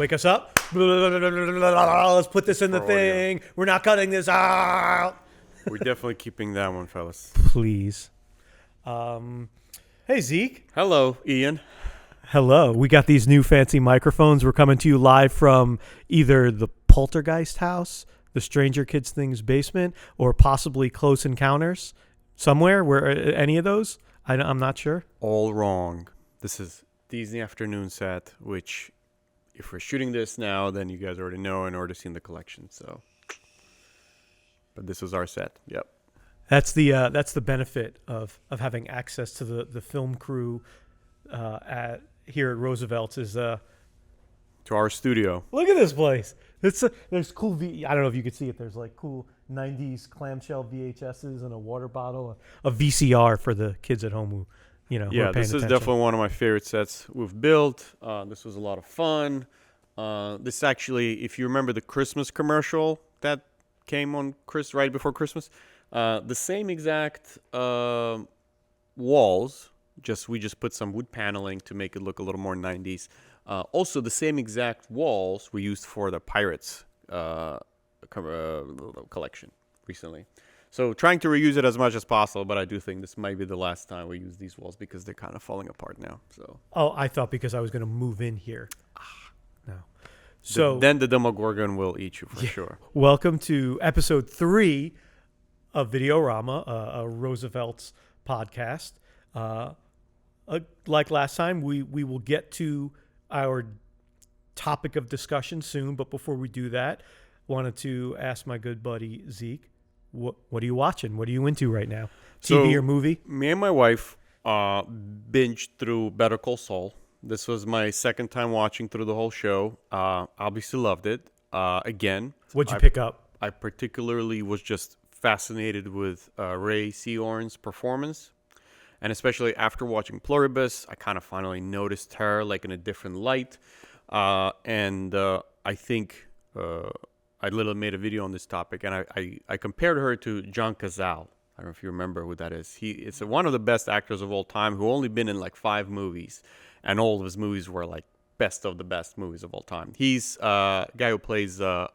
Wake us up. Let's put this in the thing. We're not cutting this out. We're definitely keeping that one, fellas. Please. Hey, Zeke. Hello, Ian. Hello. We got these new fancy microphones. We're coming to you live from either the Poltergeist house, the Stranger Kids Things basement, or possibly Close Encounters. Somewhere. Where any of those? I'm not sure. All wrong. This is Disney Afternoon set, which if we're shooting this now, then you guys already know and already seen the collection. So, but this was our set. Yep. That's the benefit of having access to the film crew here at Roosevelt's is to our studio. Look at this place. There's cool I don't know if you could see it. There's like cool 90s clamshell VHSs and a water bottle, a VCR for the kids at home who, Yeah, this is definitely one of my favorite sets we've built. This was a lot of fun. This actually, if you remember the Christmas commercial that came on right before Christmas, the same exact walls. We just put some wood paneling to make it look a little more 90s. Also, the same exact walls were used for the Pirates collection recently. So trying to reuse it as much as possible, but I do think this might be the last time we use these walls because they're kind of falling apart now. So. Oh, I thought because I was going to move in here. No. So then the Demogorgon will eat you for sure. Welcome to episode 3 of Videorama, a Roosevelt's podcast. Like last time, we will get to our topic of discussion soon. But before we do that, wanted to ask my good buddy Zeke, what are you watching? What are you into right now? TV or movie? Me and my wife binged through Better Call Saul. This was my second time watching through the whole show. Obviously loved it. Again. What'd you pick up? I particularly was just fascinated with Ray Seahorn's performance. And especially after watching Pluribus, I kind of finally noticed her like in a different light. And I think I literally made a video on this topic, and I compared her to John Cazale. I don't know if you remember who that is. It's one of the best actors of all time who only been in like 5 movies, and all of his movies were like best of the best movies of all time. He's a guy who plays I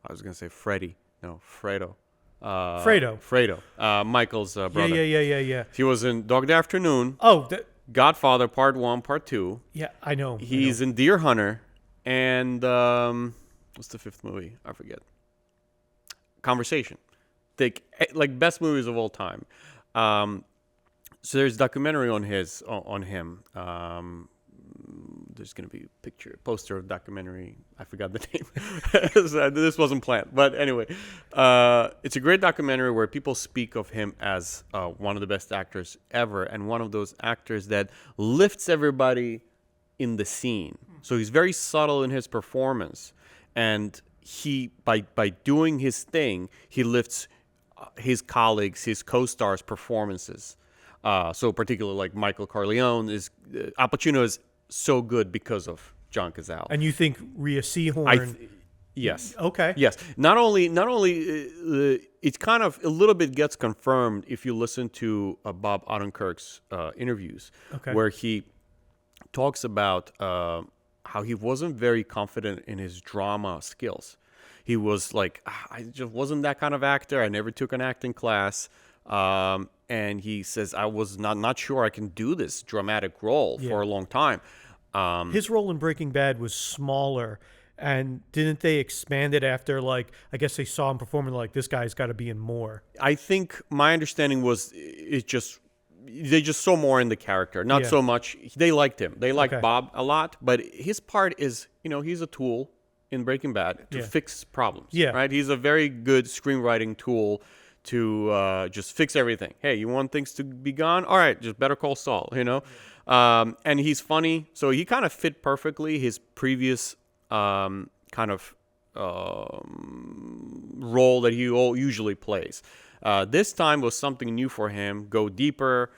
was gonna say Fredo. Fredo. Michael's brother. Yeah. He was in Dog Day Afternoon. Oh, Godfather Part 1, Part 2. Yeah, I know. He's in Deer Hunter. And what's the 5th movie? I forget. Conversation. Like best movies of all time. So there's a documentary on him. There's going to be a poster of documentary. I forgot the name. This wasn't planned. But anyway, it's a great documentary where people speak of him as one of the best actors ever and one of those actors that lifts everybody in the scene. So he's very subtle in his performance. And he, by doing his thing, he lifts his colleagues, his co-stars' performances. So particularly like Michael Corleone Al Pacino is so good because of John Cazale. And you think Rhea Seehorn? Yes. Okay. Yes. Not only it's kind of a little bit gets confirmed if you listen to Bob Odenkirk's interviews, where he talks about how he wasn't very confident in his drama skills. He was like, I just wasn't that kind of actor. I never took an acting class. And he says, I was not sure I can do this dramatic role for a long time. His role in Breaking Bad was smaller. And didn't they expand it after, I guess they saw him performing like, this guy's got to be in more? I think my understanding was they just saw more in the character. Not so much. They liked him. They liked Bob a lot. But his part is, he's a tool in Breaking Bad to fix problems. Yeah. Right? He's a very good screenwriting tool to just fix everything. Hey, you want things to be gone? All right, just Better Call Saul, And he's funny. So he kind of fit perfectly his previous kind of role that he usually plays. This time was something new for him. Go deeper.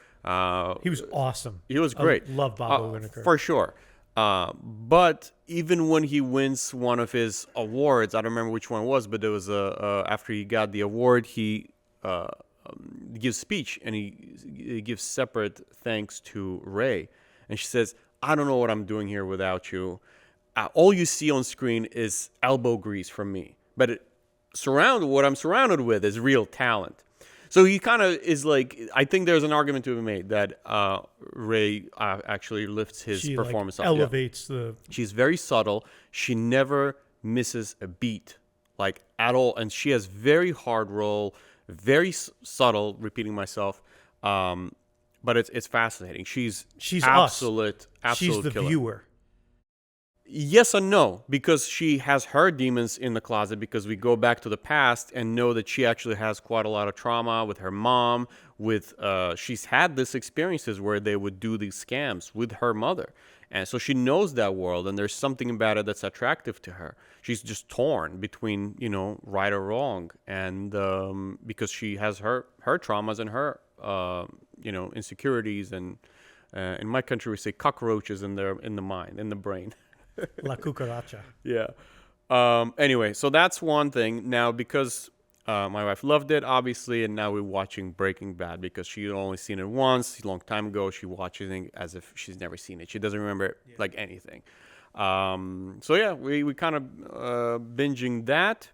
He was awesome. He was great. I love Bob Odenkirk. For sure. But even when he wins one of his awards, I don't remember which one it was, but there was after he got the award, he gives speech and he gives separate thanks to Ray. And she says, I don't know what I'm doing here without you. All you see on screen is elbow grease from me. But what I'm surrounded with is real talent. So he kind of is like, I think there's an argument to be made that Ray actually lifts his She performance like up. Yeah. elevates the. She's very subtle. She never misses a beat, like at all. And she has very hard role, very subtle, repeating myself. But it's fascinating. She's absolute She's the killer. viewer. Yes and no, because she has her demons in the closet, because we go back to the past and know that she actually has quite a lot of trauma with her mom. She's had these experiences where they would do these scams with her mother. And so she knows that world, and there's something about it that's attractive to her. She's just torn between, right or wrong. And because she has her traumas and her, insecurities. And in my country, we say cockroaches in the mind, in the brain. La cucaracha. Yeah. Anyway, so that's one thing. Now, because my wife loved it, obviously, and now we're watching Breaking Bad because she had only seen it once, a long time ago. She watches it as if she's never seen it. She doesn't remember like anything. So yeah, we kind of binging that.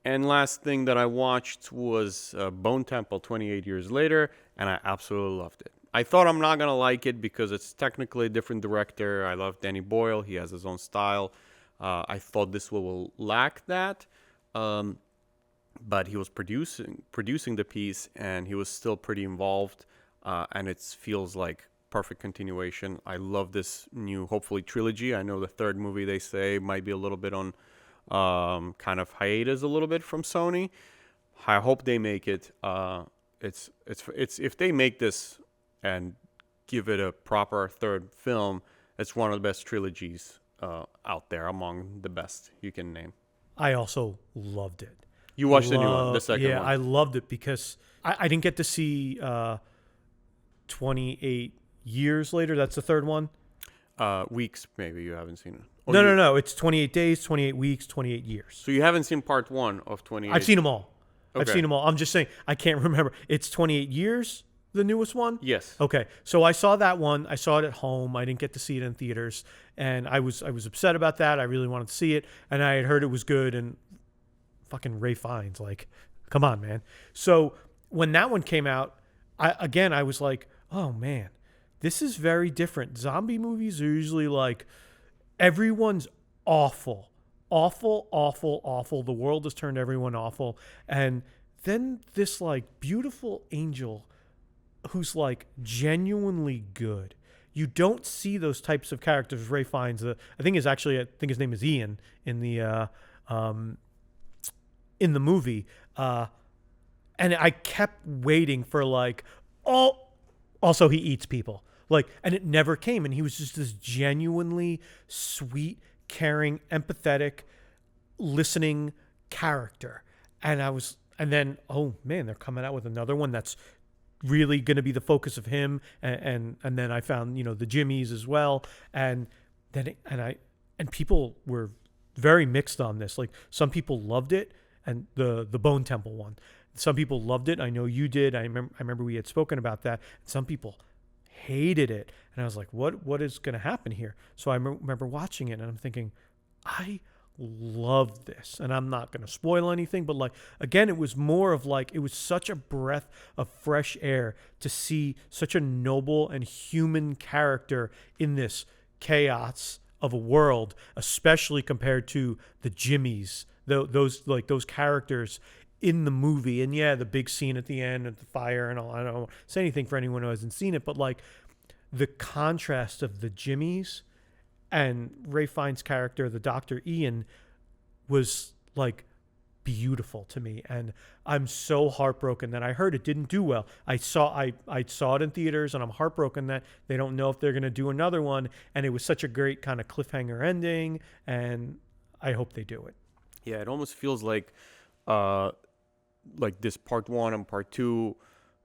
And last thing that I watched was Bone Temple 28 years later, and I absolutely loved it. I thought I'm not going to like it because it's technically a different director. I love Danny Boyle. He has his own style. I thought this will lack that. But he was producing the piece, and he was still pretty involved. And it feels like perfect continuation. I love this new, hopefully, trilogy. I know the third movie, they say, might be a little bit on kind of hiatus a little bit from Sony. I hope they make it. It's if they make this and give it a proper third film, it's one of the best trilogies out there, among the best you can name. I also loved it. You watched the new one, the second one. Yeah, I loved it because I didn't get to see 28 years later. That's the third one. Weeks, maybe you haven't seen it. No. It's 28 days, 28 weeks, 28 years. So you haven't seen part one of 28? I've seen them all. Okay. I've seen them all. I'm just saying, I can't remember. It's 28 years, the newest one? Yes. Okay. So I saw that one. I saw it at home. I didn't get to see it in theaters. And I was upset about that. I really wanted to see it. And I had heard it was good. And fucking Ray Fiennes, like, come on, man. So when that one came out, I was like, oh, man, this is very different. Zombie movies are usually like, everyone's awful. Awful, awful, awful. The world has turned everyone awful. And then this, like, beautiful angel who's, like, genuinely good. You don't see those types of characters. Ray Fiennes, I think his name is Ian in the movie. And I kept waiting for, like, also he eats people. Like, and it never came. And he was just this genuinely sweet, caring, empathetic, listening character. And then, oh man, they're coming out with another one that's really going to be the focus of him. And then I found, the Jimmies as well. And then, and people were very mixed on this. Like, some people loved it, and the Bone Temple one. Some people loved it. I know you did. I remember we had spoken about that. Some people hated it, and I was like, what is going to happen here? So I remember watching it, and I'm thinking, I love this. And I'm not going to spoil anything, but, like, again, it was more of, like, it was such a breath of fresh air to see such a noble and human character in this chaos of a world, especially compared to the Jimmies, those characters in the movie. And yeah, the big scene at the end of the fire and all. I don't say anything for anyone who hasn't seen it, but, like, the contrast of the Jimmies and Ray Fiennes' character, the Dr. Ian, was, like, beautiful to me. And I'm so heartbroken that I heard it didn't do well. I saw it in theaters, and I'm heartbroken that they don't know if they're going to do another one. And it was such a great kind of cliffhanger ending, and I hope they do it. Yeah, it almost feels like this part one and part two,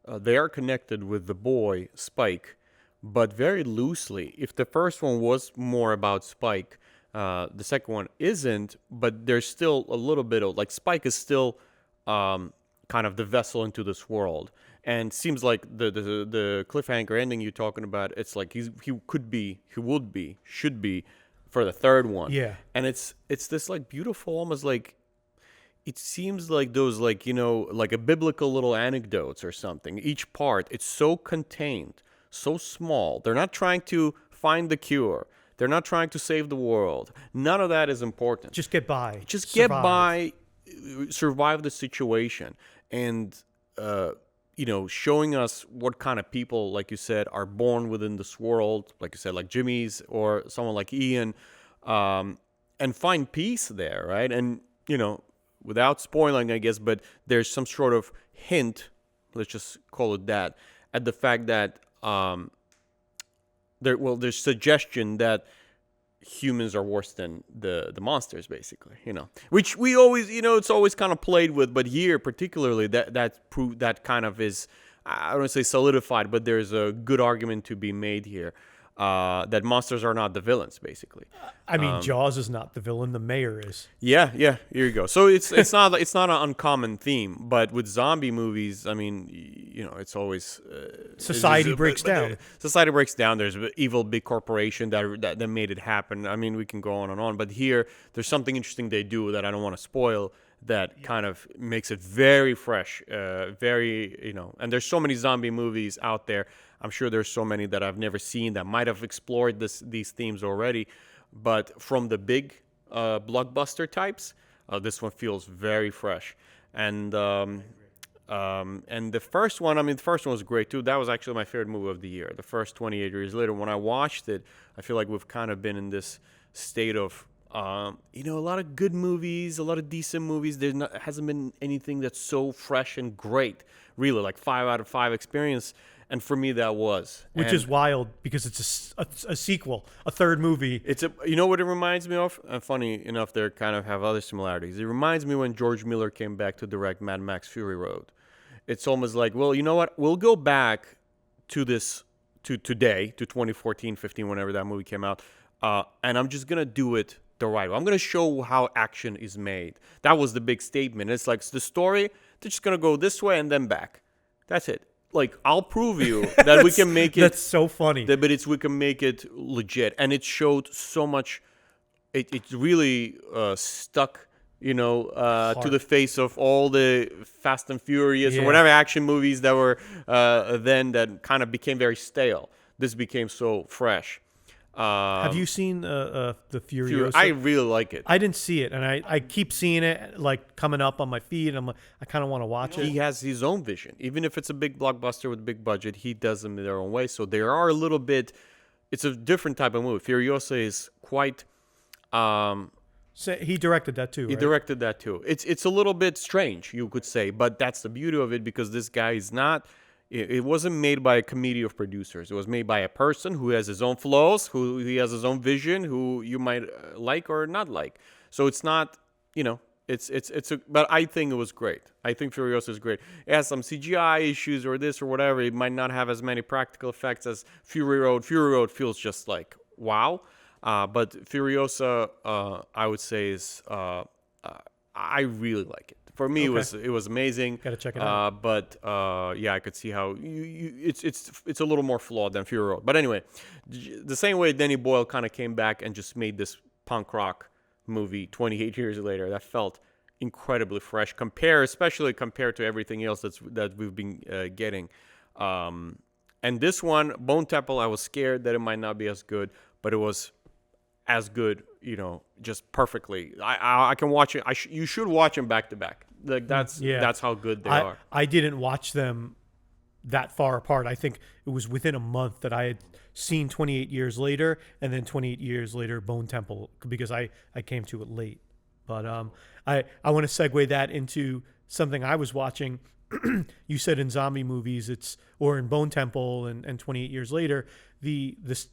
they are connected with the boy Spike, but very loosely. If the first one was more about Spike, the second one isn't, but there's still a little bit of, like, Spike is still kind of the vessel into this world. And seems like the cliffhanger ending you're talking about, it's like he would be, should be for the third one. Yeah. And it's this like beautiful, almost like, it seems like those, like, like a biblical little anecdotes or something. Each part, it's so contained, so small. They're not trying to find the cure. They're not trying to save the world. None of that is important. Just get by. Just Survive. get by, survive the situation. And, showing us what kind of people, like you said, are born within this world, like you said, like Jimmy's or someone like Ian, and find peace there, right? And, without spoiling, I guess, but there's some sort of hint, let's just call it that, at the fact that there's suggestion that humans are worse than the monsters, basically, which we always, it's always kind of played with, but here particularly that kind of is, I don't want to say solidified, but there's a good argument to be made here. That monsters are not the villains, basically. I mean, Jaws is not the villain; the mayor is. Yeah. Here you go. So it's not an uncommon theme, but with zombie movies, I mean, it's always Society breaks down. Society breaks down. There's an evil big corporation that made it happen. I mean, we can go on and on, but here there's something interesting they do that I don't want to spoil. That kind of makes it very fresh, very, and there's so many zombie movies out there. I'm sure there's so many that I've never seen that might have explored these themes already. But from the big blockbuster types, this one feels very fresh. And the first one, the first one was great too. That was actually my favorite movie of the year. The first 28 years later, when I watched it, I feel like we've kind of been in this state of, a lot of good movies, a lot of decent movies. Hasn't been anything that's so fresh and great, really, like 5 out of 5 experience. And for me, that was. Which is wild because it's a sequel, a third movie. What it reminds me of? Funny enough, they kind of have other similarities. It reminds me when George Miller came back to direct Mad Max Fury Road. It's almost like, well, you know what? We'll go back to this, to today, to 2014, 15, whenever that movie came out. And I'm just going to do it the right way. I'm going to show how action is made. That was the big statement. It's like the story, they're just going to go this way and then back. That's it. Like, I'll prove you that we can make it. That's so funny. We can make it legit. And it showed so much. It really stuck, to the face of all the Fast and Furious or whatever action movies that were then that kind of became very stale. This became so fresh. Have you seen the Furiosa? I really like it. I didn't see it, and I keep seeing it like coming up on my feed. And I kind of want to watch it. He has his own vision, even if it's a big blockbuster with a big budget. He does them in their own way. So there are a little bit. It's a different type of movie. Furiosa is quite. So he directed that too. He directed that too. It's a little bit strange, you could say, but that's the beauty of it because this guy is not. It wasn't made by a committee of producers. It was made by a person who has his own flaws, who he has his own vision, who you might like or not like. So it's not, but I think it was great. I think Furiosa is great. It has some CGI issues or this or whatever. It might not have as many practical effects as Fury Road. Fury Road feels just like, wow. But Furiosa, I would say is, I really like it. For me, Okay. it was amazing. Gotta check it out. But I could see how it's a little more flawed than Fury Road. But anyway, the same way Danny Boyle kind of came back and just made this punk rock movie 28 years later, that felt incredibly fresh, especially compared to everything else that we've been getting. And this one, Bone Temple, I was scared that it might not be as good, but it was as good, just perfectly. I can watch it. You should watch them back to back. Like that's how good they are. I didn't watch them that far apart. I think it was within a month that I had seen 28 Years Later and then 28 Years Later Bone Temple because I came to it late. But I want to segue that into something I was watching. You said in zombie movies or in Bone Temple and 28 Years Later, this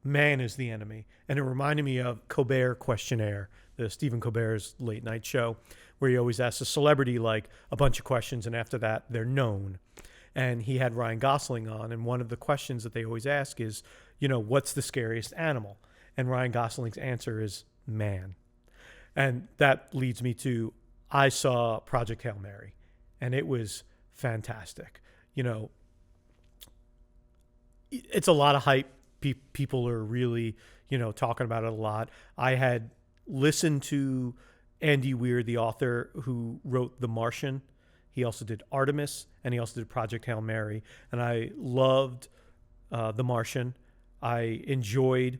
man is the enemy. And it reminded me of Colbert Questionnaire, the Stephen Colbert's late night show, where he always asks a celebrity like a bunch of questions, and after that, they're known. And he had Ryan Gosling on, and one of the questions that they always ask is, what's the scariest animal? And Ryan Gosling's answer is man. And that leads me to, I saw Project Hail Mary. and it was fantastic. You know, it's a lot of hype. People are really, talking about it a lot. I had listened to Andy Weir, the author who wrote The Martian. He also did Artemis, and he also did Project Hail Mary. And I loved The Martian. I enjoyed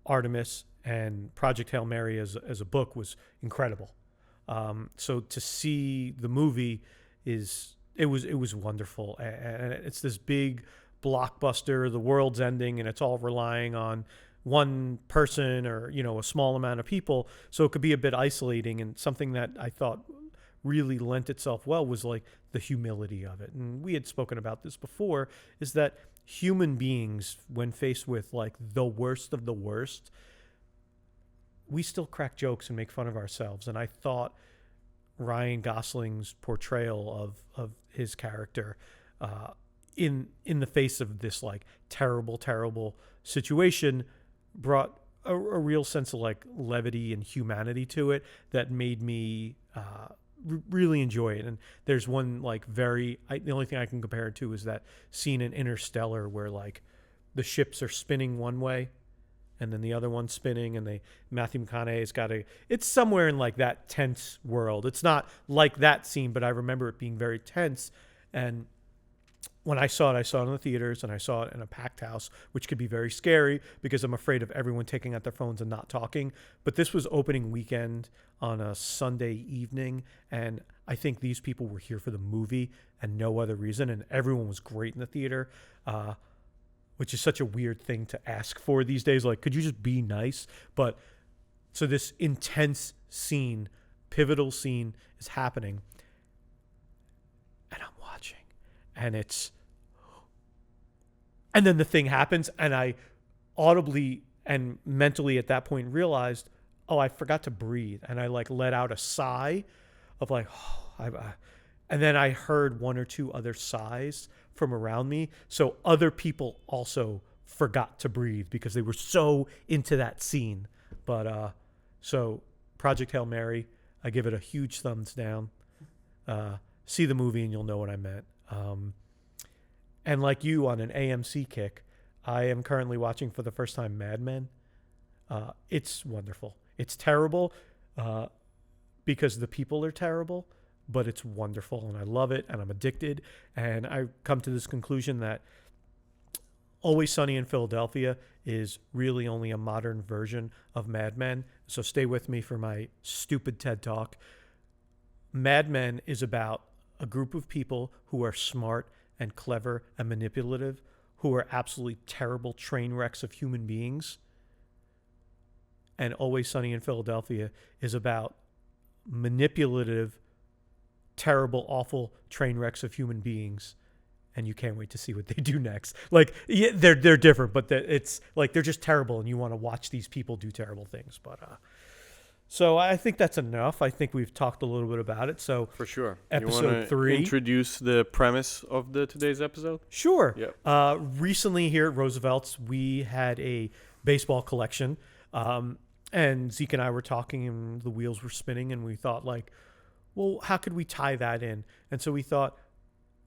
Artemis, and Project Hail Mary as a book was incredible. So to see the movie it was wonderful, and it's this big blockbuster. The world's ending, and it's all relying on one person or a small amount of people. So it could be a bit isolating, and something that I thought really lent itself well was like the humility of it. And we had spoken about this before, is that human beings, when faced with like the worst of the worst, we still crack jokes and make fun of ourselves. And I thought Ryan Gosling's portrayal of his character in the face of this like terrible situation brought a real sense of like levity and humanity to it that made me really enjoy it. And there's one like the only thing I can compare it to is that scene in Interstellar where like the ships are spinning one way and then the other one's spinning, and Matthew McConaughey's it's somewhere in like that tense world. It's not like that scene, but I remember it being very tense. And when I saw it in the theaters, and I saw it in a packed house, which could be very scary because I'm afraid of everyone taking out their phones and not talking. But this was opening weekend on a Sunday evening, and I think these people were here for the movie and no other reason, and everyone was great in the theater, which is such a weird thing to ask for these days. Like, could you just be nice? But so this intense scene, pivotal scene is happening, and I'm watching. And then the thing happens, and I audibly and mentally at that point realized, oh, I forgot to breathe. And I like let out a sigh of like, and then I heard one or two other sighs from around me. So other people also forgot to breathe because they were so into that scene. But so Project Hail Mary, I give it a huge thumbs down. See the movie and you'll know what I meant. And like you, on an AMC kick, I am currently watching for the first time Mad Men. It's wonderful. It's terrible because the people are terrible, but it's wonderful, and I love it, and I'm addicted. And I come to this conclusion that Always Sunny in Philadelphia is really only a modern version of Mad Men. So stay with me for my stupid TED Talk. Mad Men is about a group of people who are smart and clever and manipulative, who are absolutely terrible train wrecks of human beings. And Always Sunny in Philadelphia is about manipulative, terrible, awful train wrecks of human beings. And you can't wait to see what they do next. Like, yeah, they're different, but it's like they're just terrible, and you want to watch these people do terrible things. But so I think that's enough. I think we've talked a little bit about it. So for sure, episode 3. Introduce the premise of today's episode. Sure. Yep. Recently here at Roosevelt's, we had a baseball collection, and Zeke and I were talking, and the wheels were spinning, and we thought like, well, how could we tie that in? And so we thought,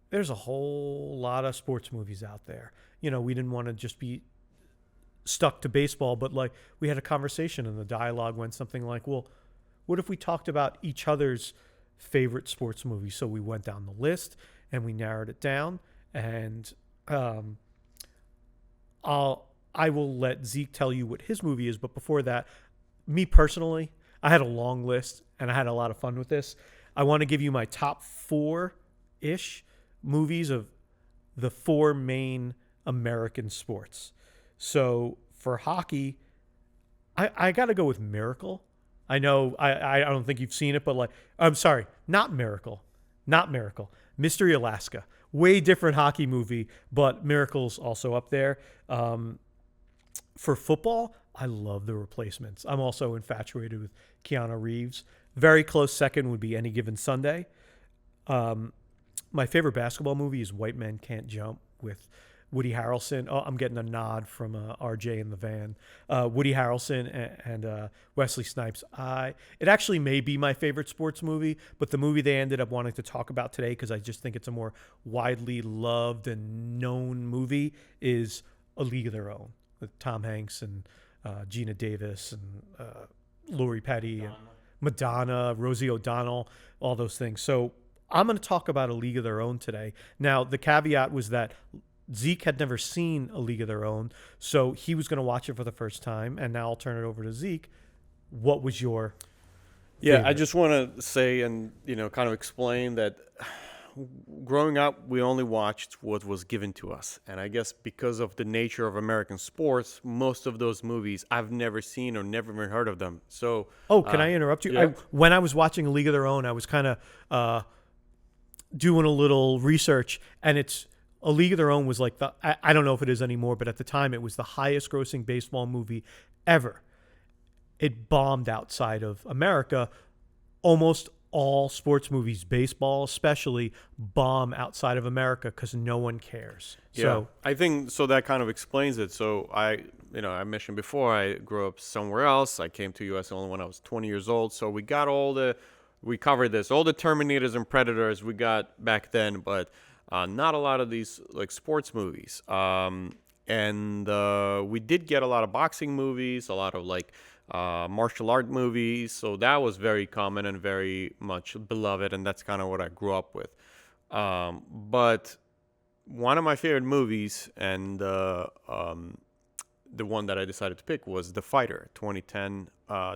there's a whole lot of sports movies out there. We didn't want to just be stuck to baseball, but like we had a conversation, and the dialogue went something like, well, what if we talked about each other's favorite sports movies? So we went down the list and we narrowed it down, and I will let Zeke tell you what his movie is. But before that, me personally, I had a long list and I had a lot of fun with this. I want to give you my top 4-ish movies of the 4 main American sports. So for hockey, I got to go with Miracle. I know I don't think you've seen it, but like, I'm sorry, not Miracle. Mystery Alaska. Way different hockey movie, but Miracle's also up there. For football, I love The Replacements. I'm also infatuated with Keanu Reeves. Very close second would be Any Given Sunday. My favorite basketball movie is White Men Can't Jump with Woody Harrelson. Oh, I'm getting a nod from RJ in the van. Woody Harrelson and Wesley Snipes. It actually may be my favorite sports movie, but the movie they ended up wanting to talk about today, because I just think it's a more widely loved and known movie, is A League of Their Own with Tom Hanks and Gina Davis and Lori Petty and Madonna, Rosie O'Donnell, all those things. So I'm going to talk about A League of Their Own today. Now, the caveat was that Zeke had never seen A League of Their Own, so he was going to watch it for the first time, and now I'll turn it over to Zeke. What was your favorite? I just want to say and, kind of explain that growing up, we only watched what was given to us. And I guess because of the nature of American sports, most of those movies I've never seen or never even heard of them. So, can I interrupt you? Yeah. When I was watching A League of Their Own, I was kind of doing a little research, and A League of Their Own was like I don't know if it is anymore, but at the time it was the highest grossing baseball movie ever. It bombed outside of America. Almost all sports movies, baseball especially, bomb outside of America because no one cares. Yeah, So I think so that kind of explains it. So I mentioned before, I grew up somewhere else. I came to U.S. only when I was 20 years old. So we covered this, all the Terminators and Predators we got back then, but not a lot of these like sports movies. And we did get a lot of boxing movies, a lot of like martial art movies. So that was very common and very much beloved, and that's kind of what I grew up with. But one of my favorite movies, and the one that I decided to pick, was The Fighter, 2010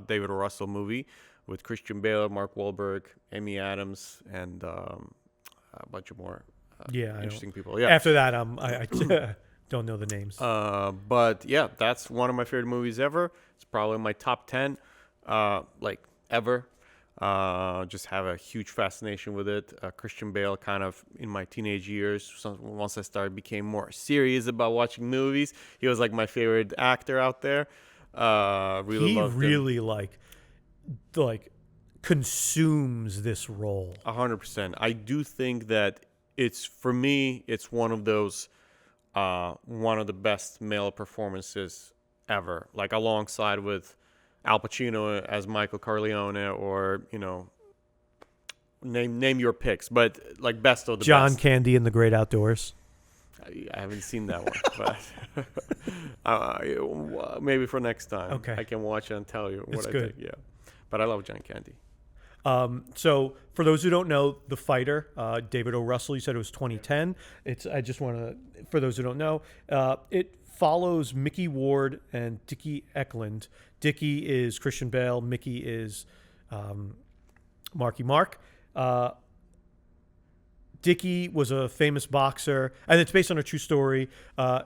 David O. Russell movie with Christian Bale, Mark Wahlberg, Amy Adams, and a bunch of more interesting people. Yeah. after that, I don't know the names. But yeah, that's one of my favorite movies ever. It's probably in my top 10, like ever. Just have a huge fascination with it. Christian Bale, kind of in my teenage years, once I became more serious about watching movies, he was like my favorite actor out there. Really he loved him. really like consumes this role. 100%. I do think that for me, it's one of those, one of the best male performances ever. Like alongside with Al Pacino as Michael Corleone, or name your picks, but like best of the John best. Candy in The Great Outdoors. I haven't seen that one, but maybe for next time. Okay. I can watch it and tell you what It's I good. think. Yeah, but I love John Candy. So for those who don't know, The Fighter, David O. Russell, you said it was 2010. For those who don't know, it follows Mickey Ward and Dickie Eklund. Dickie is Christian Bale. Mickey is Marky Mark. Dickie was a famous boxer, and it's based on a true story.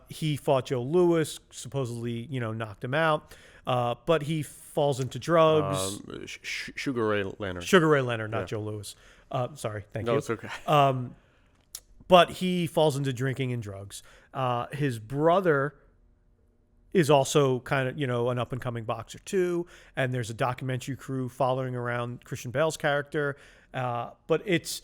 He fought Joe Louis, supposedly, knocked him out. But he falls into drugs. Sugar Ray Leonard. Sugar Ray Leonard, not Yeah. Joe Louis. Sorry, thank No, you. it's okay. But he falls into drinking and drugs. His brother is also kind of, an up-and-coming boxer too, and there's a documentary crew following around Christian Bale's character. But it's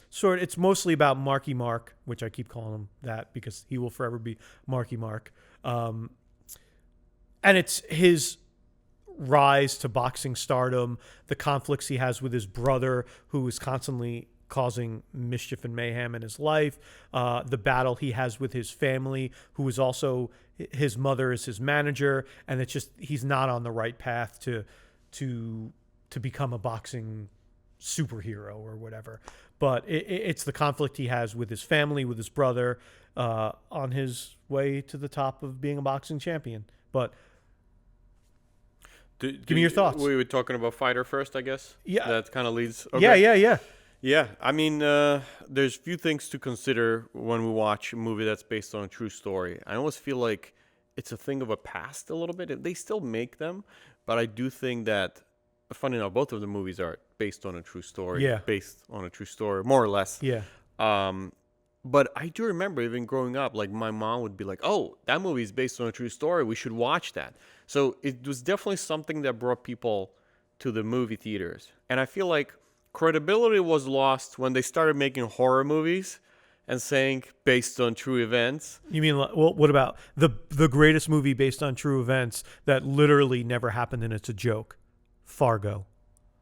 mostly about Marky Mark, which I keep calling him that because he will forever be Marky Mark. And it's his rise to boxing stardom, the conflicts he has with his brother, who is constantly causing mischief and mayhem in his life, the battle he has with his family, who is also, his mother is his manager, and it's just, he's not on the right path to become a boxing superhero or whatever. But it's the conflict he has with his family, with his brother, on his way to the top of being a boxing champion. But give me your thoughts. We were talking about Fighter first, I guess. Yeah. That kind of leads. Okay. Yeah. Yeah, I mean, there's few things to consider when we watch a movie that's based on a true story. I always feel like it's a thing of a past a little bit. They still make them, but I do think that, funny enough, both of the movies are based on a true story. Yeah. Based on a true story, more or less. Yeah. But I do remember even growing up, like my mom would be like, "Oh, that movie is based on a true story. We should watch that." So it was definitely something that brought people to the movie theaters. And I feel like credibility was lost when they started making horror movies, and saying based on true events. You mean, well, what about the greatest movie based on true events that literally never happened and it's a joke? Fargo.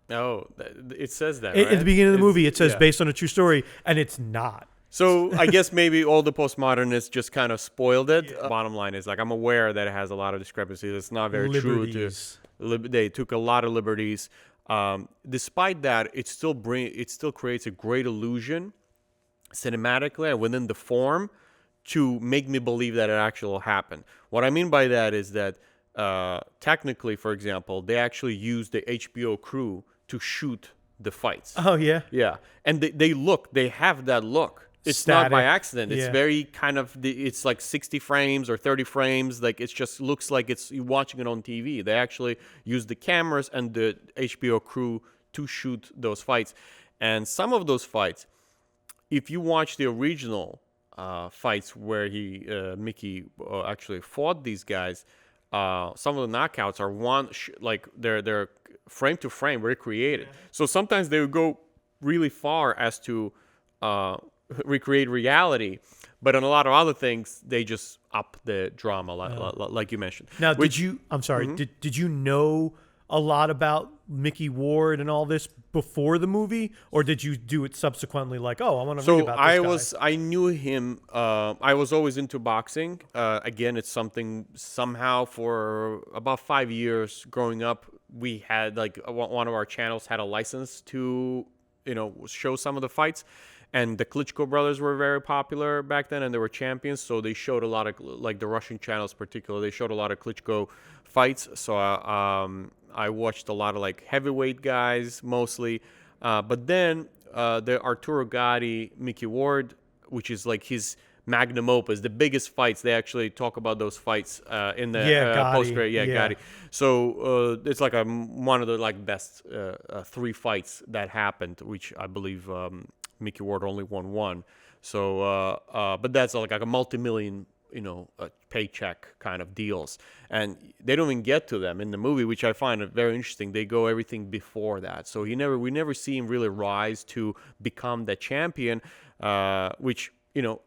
Oh, it says that, At right? the beginning of the movie, it says yeah. based on a true story, and it's not. So I guess maybe all the postmodernists just kind of spoiled it. Bottom line is, like, I'm aware that it has a lot of discrepancies. It's not very true to. They took a lot of liberties. Despite that, it still creates a great illusion, cinematically and within the form, to make me believe that it actually happened. What I mean by that is that technically, for example, they actually used the HBO crew to shoot the fights. Oh yeah, yeah, and they have that look. It's static. Not by accident. It's Yeah. very kind of, it's like 60 frames or 30 frames. Like, it just looks like you're watching it on TV. They actually use the cameras and the HBO crew to shoot those fights. And some of those fights, if you watch the original fights where Mickey actually fought these guys, some of the knockouts are they're frame to frame recreated. So sometimes they would go really far as to recreate reality, but on a lot of other things they just up the drama, like you mentioned. Now, I'm sorry. Mm-hmm. Did you know a lot about Mickey Ward and all this before the movie, or did you do it subsequently? Like, oh, I want to read about this guy. I knew him. I was always into boxing. Again, it's something somehow for about 5 years growing up. We had, like, one of our channels had a license to, show some of the fights. And the Klitschko brothers were very popular back then, and they were champions. So they showed a lot of, like, the Russian channels particularly, they showed a lot of Klitschko fights. So I watched a lot of, like, heavyweight guys mostly. But then the Arturo Gatti, Mickey Ward, which is like his magnum opus, the biggest fights. They actually talk about those fights in the post-credit. Yeah, Gatti. So it's like one of the, like, best 3 fights that happened, which I believe Mickey Ward only won 1. So, but that's like a multi-million, paycheck kind of deals, and they don't even get to them in the movie, which I find very interesting. They go everything before that, so we never see him really rise to become the champion, which,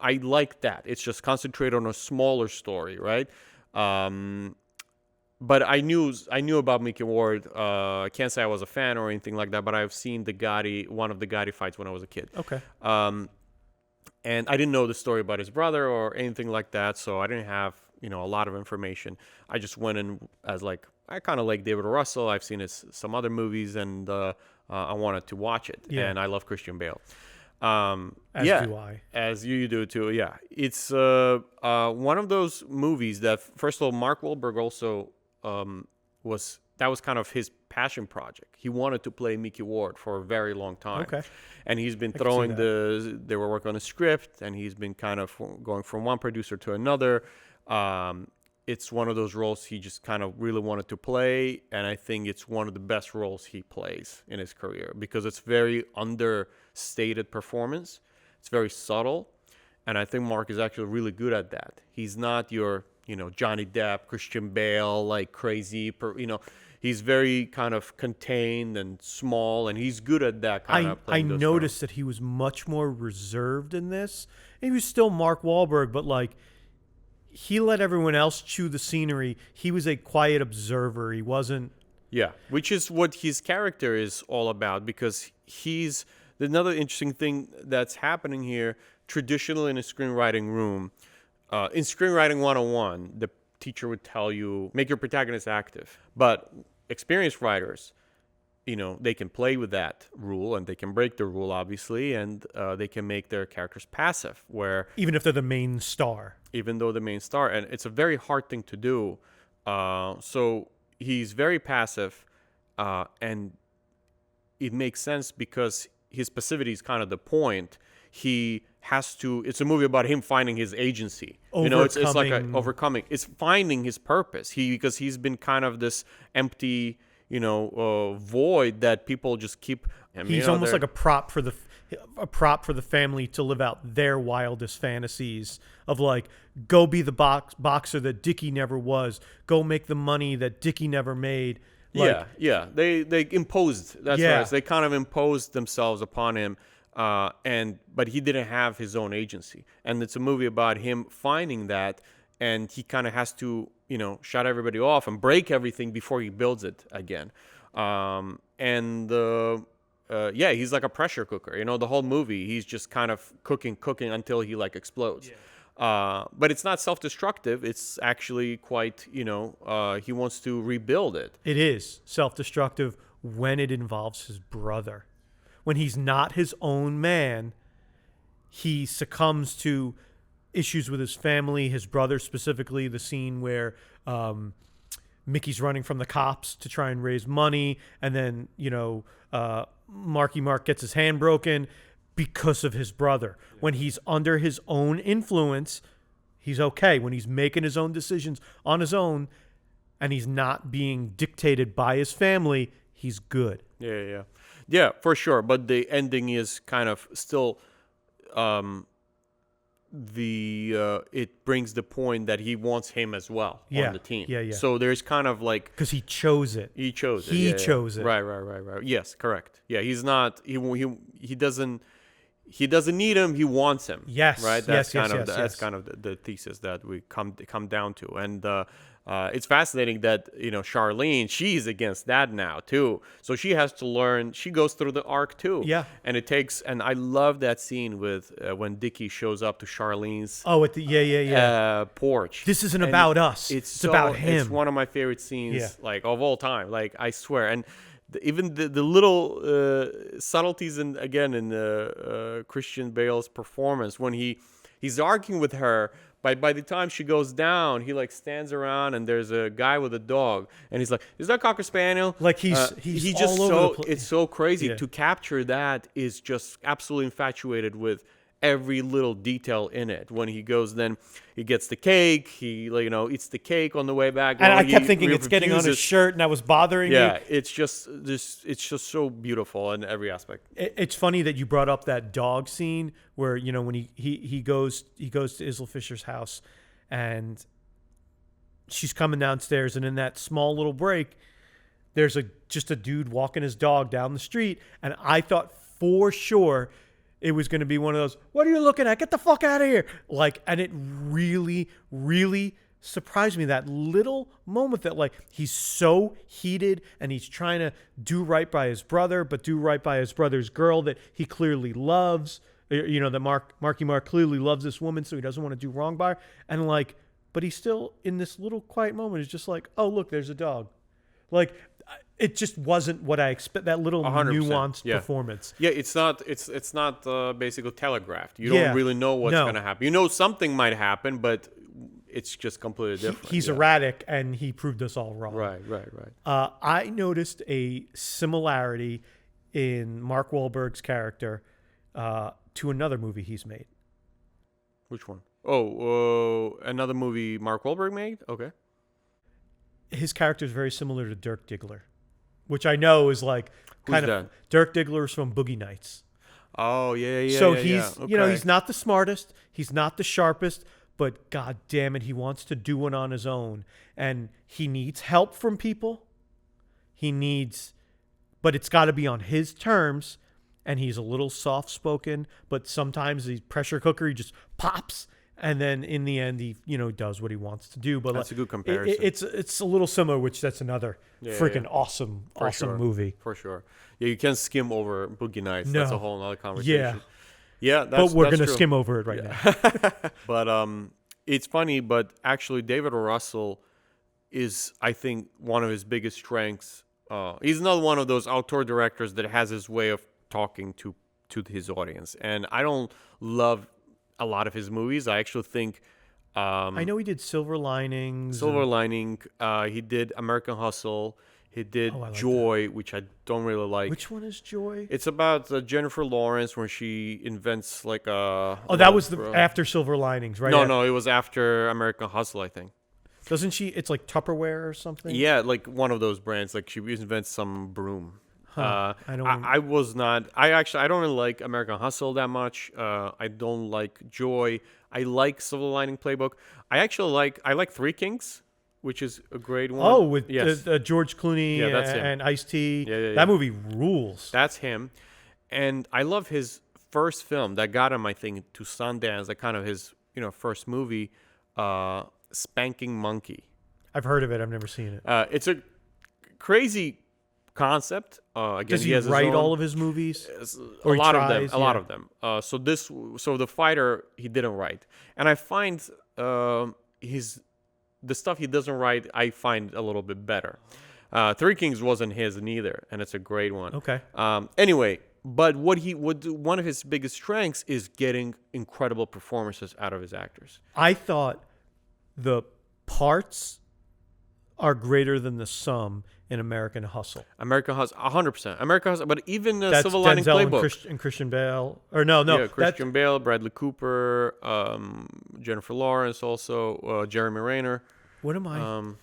I like that. It's just concentrate on a smaller story, right? But I knew about Mickey Ward. I can't say I was a fan or anything like that, but I've seen one of the Gatti fights when I was a kid. Okay. And I didn't know the story about his brother or anything like that, so I didn't have, a lot of information. I just went in as, like, I kind of like David Russell. I've seen some other movies, and I wanted to watch it. Yeah. And I love Christian Bale. As do I. As you do too. Yeah. It's one of those movies that, first of all, Mark Wahlberg also was kind of his passion project. He wanted to play Mickey Ward for a very long time. Okay. And he's been they were working on a script, and he's been kind of going from one producer to another. It's one of those roles he just kind of really wanted to play, and I think it's one of the best roles he plays in his career, because it's very understated performance. It's very subtle, and I think Mark is actually really good at that. He's not your, Johnny Depp, Christian Bale, like crazy, he's very kind of contained and small, and he's good at that kind of playing. I noticed that he was much more reserved in this. He was still Mark Wahlberg, but, like, he let everyone else chew the scenery. He was a quiet observer. He wasn't. Yeah, which is what his character is all about, because he's another interesting thing that's happening here. Traditionally in a screenwriting room, in Screenwriting 101, the teacher would tell you, make your protagonist active. But experienced writers, they can play with that rule, and they can break the rule, obviously, and they can make their characters passive, where even if they're the main star. Even though the main star, and it's a very hard thing to do. So he's very passive, and it makes sense because his passivity is kind of the point. He has to. It's a movie about him finding his agency. It's like overcoming. It's finding his purpose. Because he's been kind of this empty, void that people just keep. He's almost like a prop for the family to live out their wildest fantasies of, like, go be the boxer that Dickie never was. Go make the money that Dickie never made. Like, yeah. They imposed. That's right. They kind of imposed themselves upon him. but he didn't have his own agency, and it's a movie about him finding that, and he kind of has to shut everybody off and break everything before he builds it again. He's like a pressure cooker. The whole movie he's just kind of cooking until he like explodes. But it's not self-destructive. It's actually quite, he wants to rebuild it. It is self-destructive when it involves his brother. When he's not his own man, he succumbs to issues with his family, his brother specifically, the scene where Mickey's running from the cops to try and raise money, and then, Marky Mark gets his hand broken because of his brother. When he's under his own influence, he's okay. When he's making his own decisions on his own and he's not being dictated by his family, he's good. Yeah, for sure. But the ending is kind of still it brings the point that he wants him as well on the team. Yeah. So there's kind of like, because he chose it. He chose it. He chose it. Right. Yes, correct. Yeah, he's not. He doesn't need him. He wants him. Yes. Right. That's kind of yes. the thesis that we come down to, and it's fascinating that Charlene, she's against that now too. So she has to learn. She goes through the arc too. Yeah. And it takes. And I love that scene with when Dickie shows up to Charlene's. At the porch. This isn't about us. It's about him. It's one of my favorite scenes, like of all time. Like I swear, and even the little subtleties in Christian Bale's performance when he's arguing with her. By the time she goes down, he like stands around and there's a guy with a dog and he's like, "Is that Cocker Spaniel?" Like he's just all over the place. It's so crazy to capture that. Is just absolutely infatuated with every little detail in it. When he goes, then he gets the cake. He eats the cake on the way back. And I kept thinking it's getting on his shirt, and that was bothering me. Yeah, it's just so beautiful in every aspect. It's funny that you brought up that dog scene where when he goes to Isla Fisher's house, and she's coming downstairs, and in that small little break, there's just a dude walking his dog down the street, and I thought for sure it was going to be one of those, "What are you looking at? Get the fuck out of here!" And it really, really surprised me, that little moment that he's so heated and he's trying to do right by his brother, but do right by his brother's girl that he clearly loves. That Marky Mark clearly loves this woman, so he doesn't want to do wrong by her. And but he's still in this little quiet moment is just like, "Oh, look, there's a dog." It just wasn't what I expect. That little 100%, nuanced performance. Yeah, it's not basically telegraphed. You don't really know what's going to happen. Something might happen, but it's just completely different. He's erratic, and he proved us all wrong. Right. I noticed a similarity in Mark Wahlberg's character to another movie he's made. Which one? Oh, another movie Mark Wahlberg made? Okay. His character is very similar to Dirk Diggler, which I know is Who's that? Dirk Diggler is from Boogie Nights. Oh, yeah. So he's he's not the smartest, he's not the sharpest, but god damn it, he wants to do it on his own, and he needs help from people. But it's got to be on his terms, and he's a little soft-spoken, but sometimes the pressure cooker, he just pops. And then in the end, he does what he wants to do. But that's a good comparison. It's a little similar, which that's another freaking awesome movie. For sure. Yeah, you can't skim over Boogie Nights. No. That's a whole other conversation. Yeah, but we're gonna skim over it right now. But it's funny. But actually, David O. Russell is, I think, one of his biggest strengths. He's not one of those auteur directors that has his way of talking to his audience, and I don't love a lot of his movies. I actually think I know he did Silver Lining. He did American Hustle. He did Joy, which I don't really like. Which one is Joy? It's about Jennifer Lawrence, where she invents that was after Silver Linings, right? No, it was after American Hustle, I think. Doesn't she? It's like Tupperware or something. Yeah, like one of those brands. Like she invents some broom. I don't really like American Hustle that much. I don't like Joy. I like Silver Lining Playbook. I like Three Kings, which is a great one. Oh, with George Clooney and Ice-T. Yeah. That movie rules. That's him. And I love his first film that got him, I think, to Sundance, that kind of his first movie, Spanking Monkey. I've heard of it. I've never seen it. It's a crazy concept. Again, Does he has his write own- all of his movies? A Or he lot of tries, them. A lot yeah. of them. So the fighter he didn't write, and I find the stuff he doesn't write I find a little bit better. Three Kings wasn't his neither, and it's a great one. Okay. Anyway, but one of his biggest strengths is getting incredible performances out of his actors. I thought the parts are greater than the sum in American Hustle. American Hustle, 100%. American Hustle, but even the That's Silver Lining Denzel Playbook. and Christian Bale. Or no. Yeah, Christian Bale, Bradley Cooper, Jennifer Lawrence, also Jeremy Renner. What am I? Um,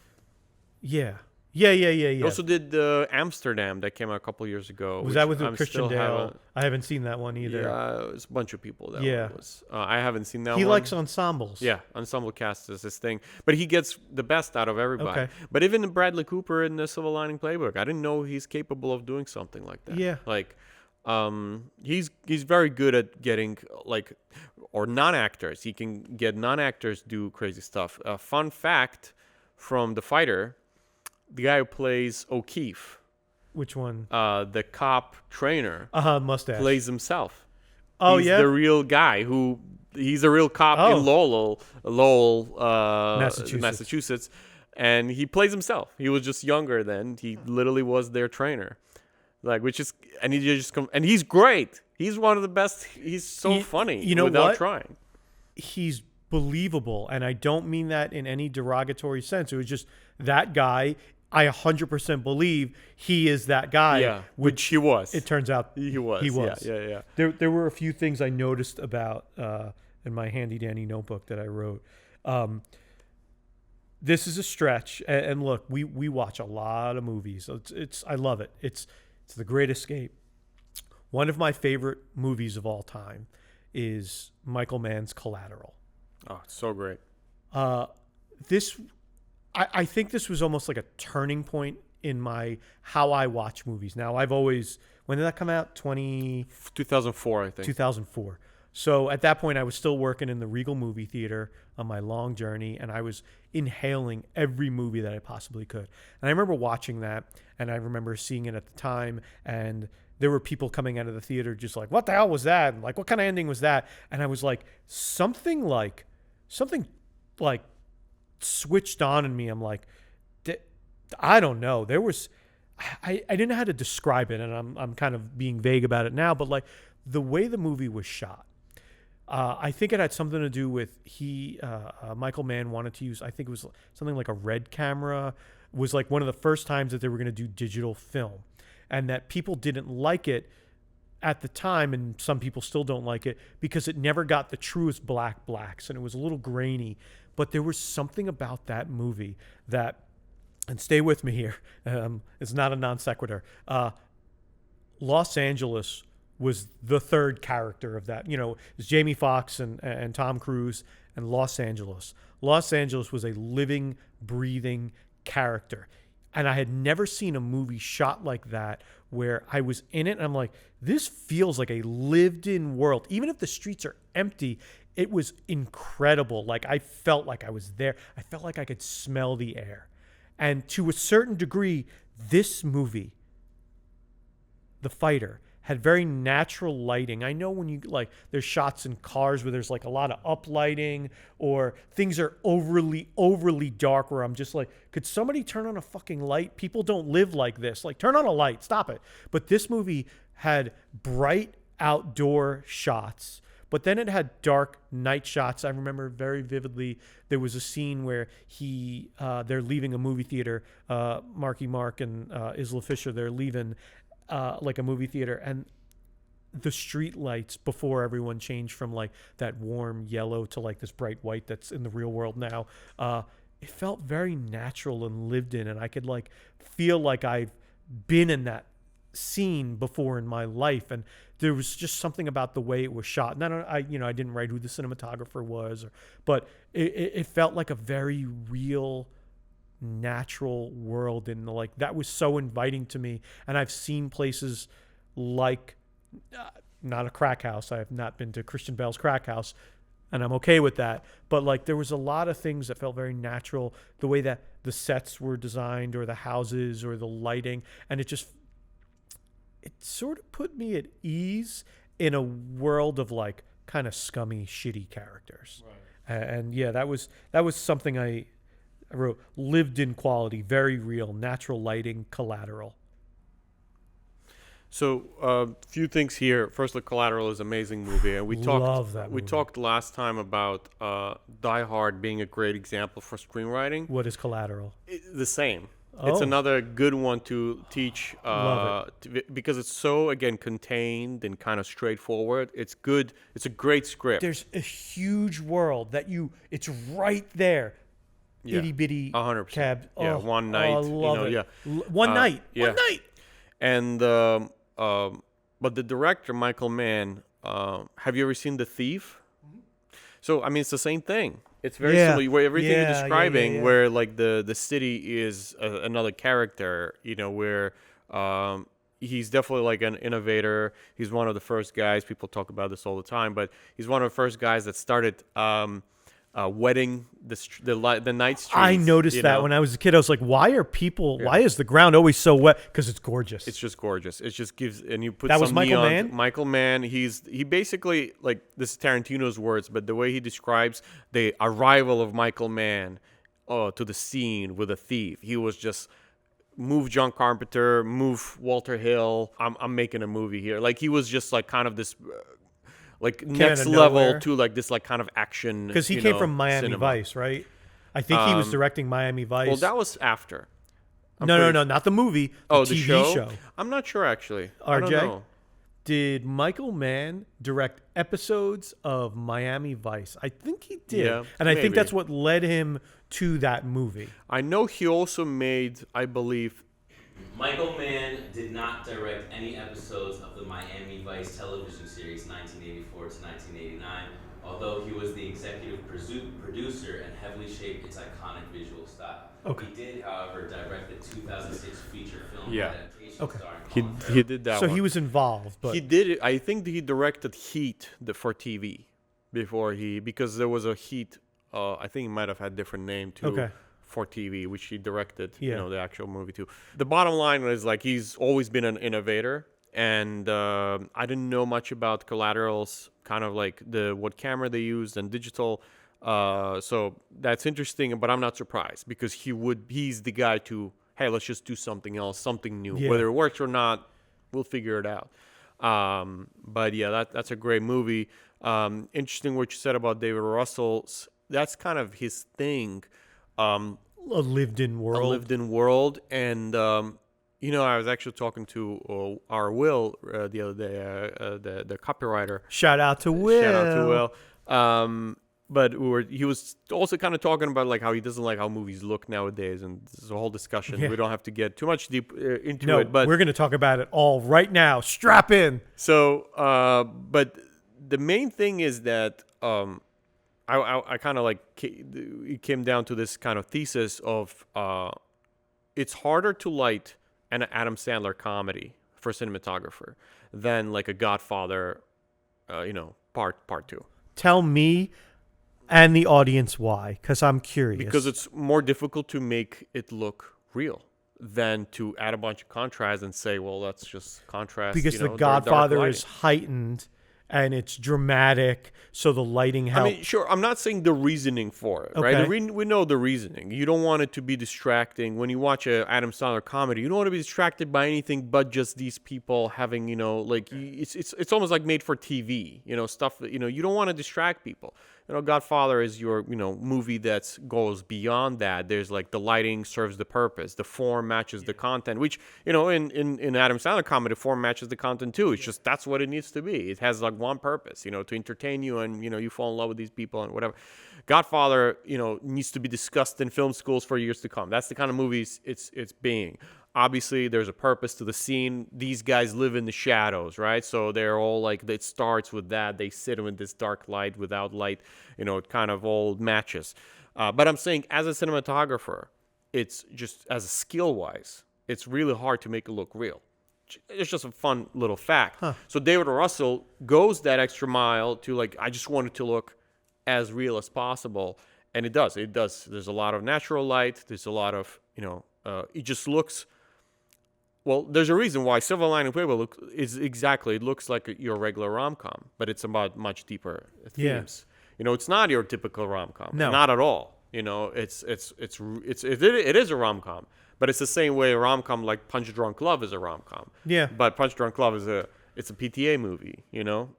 Yeah. He also did Amsterdam that came out a couple years ago. Was that with I'm Christian still Bale? I haven't seen that one either. Yeah, it's a bunch of people. That Yeah. one was. I haven't seen that He one. likes ensembles. Yeah, ensemble cast is his thing. But he gets the best out of everybody. Okay. But even Bradley Cooper in the Silver Lining Playbook, I didn't know he's capable of doing something like that. Yeah. Like, he's very good at getting, or non-actors. He can get non-actors do crazy stuff. Fun fact from The Fighter, the guy who plays O'Keefe, Which one? the cop trainer, Mustache. plays himself. Oh, He's yeah? the real guy he's a real cop Oh. in Lowell, Massachusetts. Massachusetts, and he plays himself. He was just younger then. He literally was their trainer, and he's great. He's one of the best. He's so funny. You know without what? trying. He's believable, and I don't mean that in any derogatory sense. It was just that guy. I 100% believe he is that guy. Yeah, which he was. It turns out He was. He was. Yeah. There were a few things I noticed about in my handy dandy notebook that I wrote. This is a stretch, and look, we watch a lot of movies. I love it. It's The Great Escape. One of my favorite movies of all time is Michael Mann's Collateral. Oh, it's so great. I think this was almost like a turning point in how I watch movies. Now, when did that come out? 2004, I think. 2004. So at that point, I was still working in the Regal movie theater on my long journey, and I was inhaling every movie that I possibly could. And I remember watching that, and I remember seeing it at the time, and there were people coming out of the theater just like, what the hell was that? And like, what kind of ending was that? And I was like, something like switched on in me. I'm like, I don't know. I didn't know how to describe it, and I'm kind of being vague about it now, but like the way the movie was shot, I think it had something to do with Michael Mann wanted to use, I think it was something like a red camera. It was like one of the first times that they were going to do digital film, and that people didn't like it at the time, and some people still don't like it because it never got the truest blacks, and it was a little grainy. But there was something about that movie that, and stay with me here, it's not a non sequitur. Los Angeles was the third character of that. It's Jamie Foxx and Tom Cruise and Los Angeles. Los Angeles was a living, breathing character. And I had never seen a movie shot like that where I was in it and I'm like, this feels like a lived-in world. Even if the streets are empty, it was incredible. Like, I felt like I was there. I felt like I could smell the air. And to a certain degree, this movie, The Fighter, had very natural lighting. I know when there's shots in cars where there's like a lot of uplighting or things are overly dark where I'm just like, could somebody turn on a fucking light? People don't live like this. Like, turn on a light, stop it. But this movie had bright outdoor shots, but then it had dark night shots. I remember very vividly there was a scene where they're leaving a movie theater. Marky Mark and Isla Fisher, they're leaving like a movie theater, and the street lights before everyone changed from like that warm yellow to like this bright white that's in the real world now. It felt very natural and lived in, and I could like feel like I've been in that scene before in my life, and there was just something about the way it was shot. And I didn't write who the cinematographer was, but it felt like a very real, natural world, and like that was so inviting to me. And I've seen places like not a crack house. I have not been to Christian Bale's crack house, and I'm okay with that. But like there was a lot of things that felt very natural, the way that the sets were designed or the houses or the lighting, and it sort of put me at ease in a world of like kind of scummy, shitty characters. Right. And yeah, that was something I wrote. Lived in quality, very real, natural lighting, Collateral. So, few things here. First, Collateral is an amazing movie, and Love that movie. We talked last time about Die Hard being a great example for screenwriting. What is Collateral? The same. Oh. It's another good one to teach Love because it's so, again, contained and kind of straightforward. It's good. It's a great script. There's a huge world that it's right there. Yeah. Itty bitty 100%. cab. Yeah, one night. I love it. Yeah. One night. Yeah. One night. And but the director, Michael Mann, have you ever seen The Thief? Mm-hmm. So I mean, it's the same thing. It's very similar. Where everything you're describing, where like the city is another character. Where he's definitely like an innovator. He's one of the first guys. People talk about this all the time, but he's one of the first guys that started wetting the night streets. I noticed that when I was a kid. I was like, why is the ground always so wet? Because it's gorgeous. It's just gorgeous. It just gives, and you put that some was Michael neon. Mann? Michael Mann, he basically, like, this is Tarantino's words, but the way he describes the arrival of Michael Mann to the scene with a thief, he was just, move John Carpenter, move Walter Hill, I'm making a movie here. Like, he was just like kind of this... like next level to like this like kind of action, because he came from Miami cinema. Vice, right? I think he was directing Miami Vice. Well, that was after. No, not the movie. The TV show. I'm not sure actually. RJ, I don't know. Did Michael Mann direct episodes of Miami Vice? I think he did, and I think that's what led him to that movie. I know he also made, I believe. Michael Mann did not direct any episodes of the Miami Vice television series 1984 to 1989, although he was the executive producer and heavily shaped its iconic visual style. Okay. He did, however, direct the 2006 feature film adaptation starring Colin He did that So one. he was involved. But he did it. I think he directed Heat for TV because there was a Heat. I think he might have had a different name too. Okay. For TV, which he directed, the actual movie too. The bottom line was like he's always been an innovator, and I didn't know much about Collateral's kind of like what camera they used and digital. So that's interesting, but I'm not surprised because he's the guy to, hey, let's just do something else, something new. Yeah. Whether it works or not, we'll figure it out. But yeah, that's a great movie. Interesting what you said about David Russell's. That's kind of his thing. a lived-in world. And I was actually talking to our Will the other day, the copywriter. Shout out to Will. But he was also kind of talking about like how he doesn't like how movies look nowadays, and this is a whole discussion. We don't have to get too much deep into it. But we're going to talk about it all right now. Strap in. So, but the main thing is that I kind of like it came down to this kind of thesis of it's harder to light an Adam Sandler comedy for a cinematographer than like a Godfather, part two. Tell me and the audience why, because I'm curious. Because it's more difficult to make it look real than to add a bunch of contrast and say, well, let's just contrast. Because the Godfather is heightened and it's dramatic, so the lighting helps. I mean, sure, I'm not saying the reasoning for it, right? We know the reasoning. You don't want it to be distracting. When you watch a Adam Sandler comedy, you don't want to be distracted by anything but just these people having, it's almost like made for TV, stuff that, you don't want to distract people. Godfather is your, movie that goes beyond that. There's like the lighting serves the purpose. The form matches the content, which, in Adam Sandler comedy, form matches the content too. It's just, that's what it needs to be. It has like one purpose, to entertain you and, you fall in love with these people and whatever. Godfather, needs to be discussed in film schools for years to come. That's the kind of movies it's being. Obviously, there's a purpose to the scene. These guys live in the shadows, right? So they're all like, it starts with that. They sit in this dark light, without light, it kind of all matches. But I'm saying as a cinematographer, it's just as a skill-wise, it's really hard to make it look real. it's just a fun little fact. Huh. So David Russell goes that extra mile to like, I just want it to look as real as possible. And it does. It does. There's a lot of natural light. There's a lot of, it just looks, well, there's a reason why Silver Lining Playbook it looks like your regular rom-com, but it's about much deeper themes. Yeah. It's not your typical rom-com. No. Not at all. It is a rom-com, but it's the same way a rom-com like Punch Drunk Love is a rom-com. Yeah. But Punch Drunk Love is it's a PTA movie,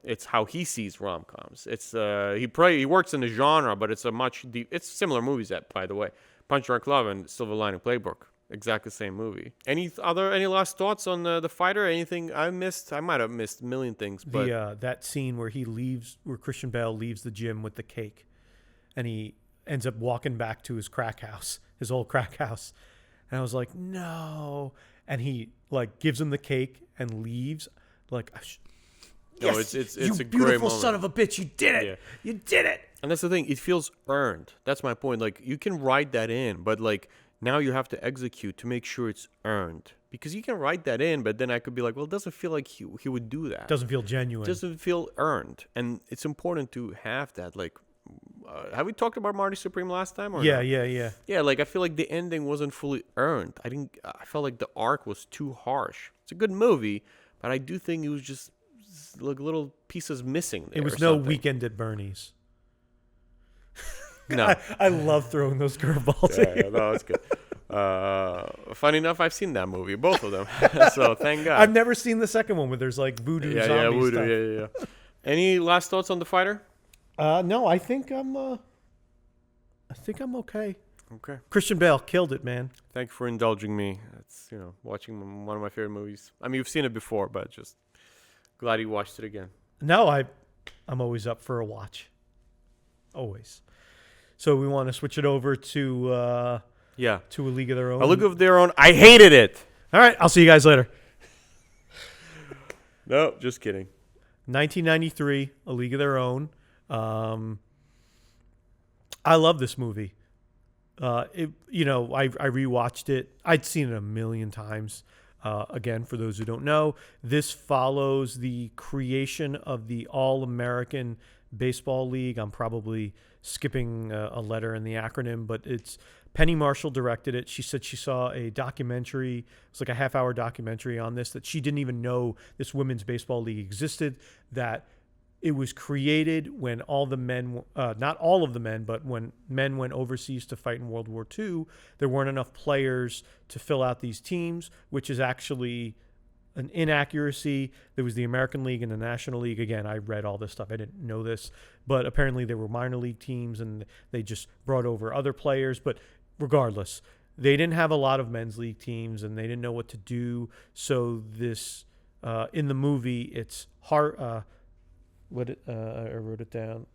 It's how he sees rom-coms. It's he works in the genre, but it's it's similar movies by the way. Punch Drunk Love and Silver Lining Playbook, exactly the same movie. Any last thoughts on the fighter? Anything I missed? I might have missed a million things, but that scene where Christian Bale leaves the gym with the cake, and he ends up walking back to his old crack house, and I was like, no, and he like gives him the cake and leaves. Like, yes, it's you a great beautiful moment. son of a bitch, you did it. Yeah. You did it. And that's the thing, it feels earned. That's my point. Like, you can write that in, but like now you have to execute to make sure it's earned. Because you can write that in, but then I could be like, well, it doesn't feel like he would do that. Doesn't feel genuine. It doesn't feel earned. And it's important to have that. Like, have we talked about Marty Supreme last time? Or Yeah, no? yeah. Yeah, like I feel like the ending wasn't fully earned. I felt like the arc was too harsh. It's a good movie, but I do think it was just like little pieces missing there. It was no Weekend at Bernie's. No. I love throwing those curveballs. Yeah, no, that's good. Funny enough, I've seen that movie, both of them. So thank God. I've never seen the second one where there's like voodoo zombie stuff. Yeah. Any last thoughts on The Fighter? No, I think I'm okay. Okay. Christian Bale killed it, man. Thank you for indulging me. It's watching one of my favorite movies. I mean, you've seen it before, but just glad you watched it again. No, I'm always up for a watch. Always. So we want to switch it over to A League of Their Own. A League of Their Own. I hated it. All right, I'll see you guys later. No, just kidding. 1993, A League of Their Own. I love this movie. I rewatched it. I'd seen it a million times. Again, for those who don't know, this follows the creation of the All-American Baseball League. I'm probably skipping a letter in the acronym, but it's Penny Marshall directed it. She said she saw a documentary. It's like a half-hour documentary on this, that she didn't even know this women's baseball league existed, that it was created when all the men, not all of the men, but when men went overseas to fight in World War II, there weren't enough players to fill out these teams, which is actually an inaccuracy. There was the American League and the National League. Again, I read all this stuff. I didn't know this, but apparently there were minor league teams and they just brought over other players. But regardless, they didn't have a lot of men's league teams and they didn't know what to do. So this, in the movie, it's hard. I wrote it down.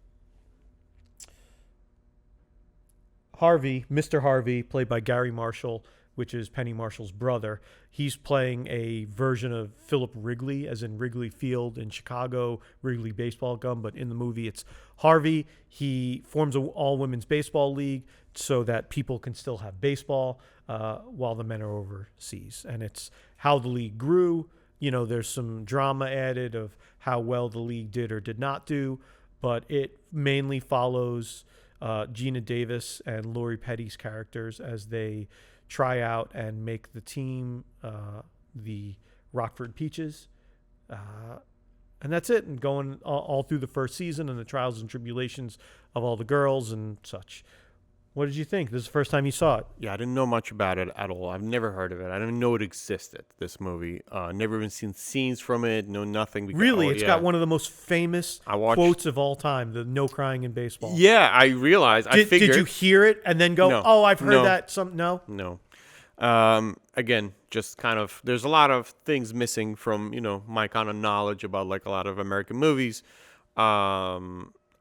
Harvey, Mr. Harvey, played by Gary Marshall, which is Penny Marshall's brother. He's playing a version of Philip Wrigley, as in Wrigley Field in Chicago, Wrigley Baseball Gum, but in the movie it's Harvey. He forms an all-women's baseball league so that people can still have baseball while the men are overseas. And it's how the league grew. There's some drama added of how well the league did or did not do, but it mainly follows Gina Davis and Lori Petty's characters as they try out and make the team, the Rockford Peaches. And that's it. And going all through the first season and the trials and tribulations of all the girls and such. What did you think? This is the first time you saw it. Yeah, I didn't know much about it at all. I've never heard of it. I didn't know it existed, this movie. Never even seen scenes from it. No, nothing. Really? It's got one of the most famous quotes of all time, the no crying in baseball. Yeah, I realized. I figured. Did you hear it and then go, No. oh, I've heard No. that? No? No. Again, just kind of, there's a lot of things missing from, my kind of knowledge about like a lot of American movies.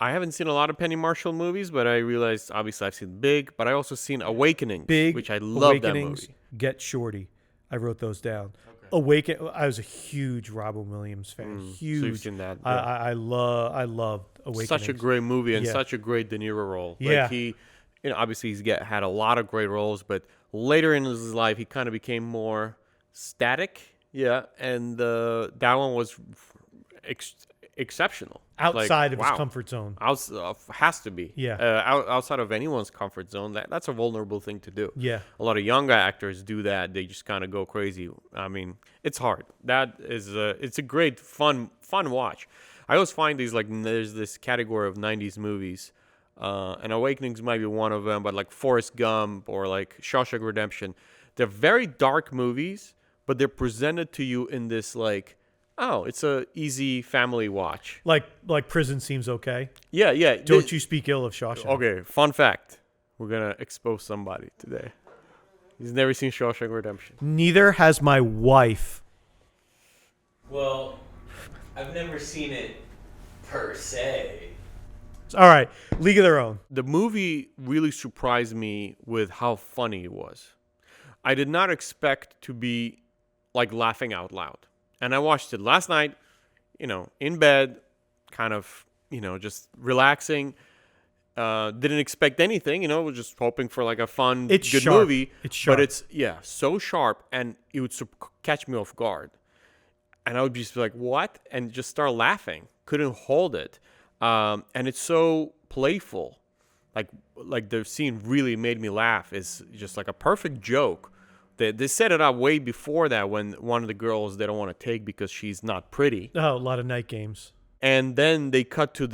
I haven't seen a lot of Penny Marshall movies, but I realized, obviously, I've seen Big, but I also seen Awakenings, which I love that movie. Get Shorty. I wrote those down. Okay. I was a huge Robin Williams fan. Huge. So you've seen that. Yeah. I loved Awakenings. Such a great movie and Yeah. such a great De Niro role. Yeah. Like he, obviously he's had a lot of great roles, but later in his life, he kind of became more static. Yeah, and that one was exceptional. Outside of his wow. comfort zone. Has to be. Yeah. Outside of anyone's comfort zone, that's a vulnerable thing to do. Yeah. A lot of younger actors do that. They just kind of go crazy. I mean, it's hard. That is it's a great fun watch. I always find these there's this category of 90s movies, and Awakenings might be one of them, but like Forrest Gump or like Shawshank Redemption, they're very dark movies, but they're presented to you in this oh, it's a easy family watch. Like Prison Seems Okay. Yeah. Don't you speak ill of Shawshank. Okay, fun fact. We're going to expose somebody today. He's never seen Shawshank Redemption. Neither has my wife. Well, I've never seen it per se. All right, League of Their Own. The movie really surprised me with how funny it was. I did not expect to be laughing out loud. And I watched it last night, in bed, kind of, just relaxing. Didn't expect anything, was just hoping for a fun, good sharp. movie. It's sharp. But it's, so sharp, and it would catch me off guard. And I would just be like, what? And just start laughing. Couldn't hold it. And it's so playful. Like the scene really made me laugh. It's just like a perfect joke. They set it up way before that when one of the girls they don't want to take because she's not pretty. Oh, a lot of night games. And then they cut to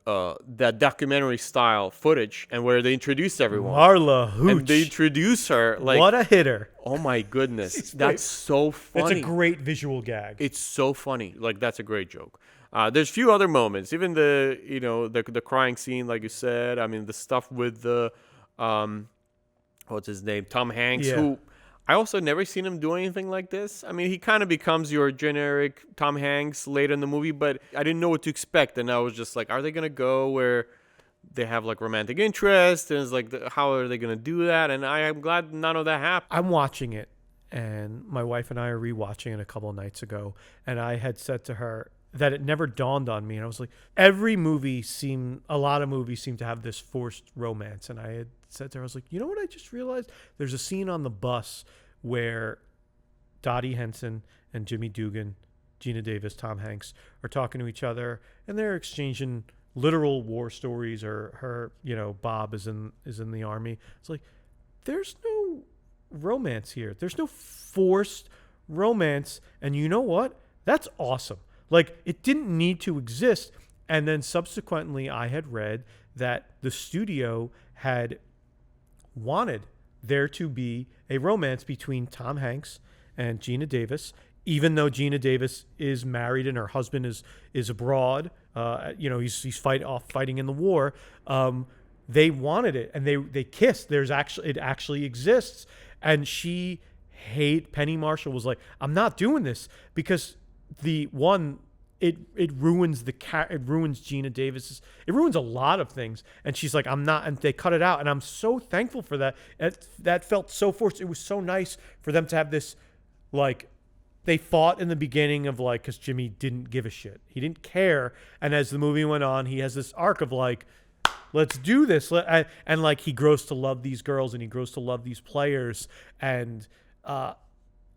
that documentary style footage and where they introduce everyone. Marla Hooch. And they introduce her what a hitter. Oh my goodness. That's so funny. It's a great visual gag. It's so funny. That's a great joke. There's a few other moments. Even the crying scene, like you said. I mean, the stuff with the what's his name? Tom Hanks, who I also never seen him do anything like this. I mean, he kind of becomes your generic Tom Hanks later in the movie, but I didn't know what to expect. And I was just like, are they going to go where they have romantic interest? And it's how are they going to do that? And I am glad none of that happened. I'm watching it, and my wife and I are rewatching it a couple of nights ago. And I had said to her that it never dawned on me. And I was like, a lot of movies seem to have this forced romance. And I had said to her, I was like, you know what I just realized? There's a scene on the bus where Dottie Henson and Jimmy Dugan, Gina Davis, Tom Hanks are talking to each other, and they're exchanging literal war stories. Or her, Bob is in the army. It's like, there's no romance here. There's no forced romance. And you know what? That's awesome. It didn't need to exist. And then subsequently, I had read that the studio had wanted there to be a romance between Tom Hanks and Gina Davis, even though Gina Davis is married and her husband is abroad. He's fighting in the war. They wanted it, and they kissed. It actually exists. And Penny Marshall was like, I'm not doing this because it ruins it ruins Gina Davis's, it ruins a lot of things. And she's like, I'm not, and they cut it out. And I'm so thankful for that. That felt so forced. It was so nice for them to have this, they fought in the beginning of because Jimmy didn't give a shit. He didn't care. And as the movie went on, he has this arc of let's do this. And he grows to love these girls and he grows to love these players. And,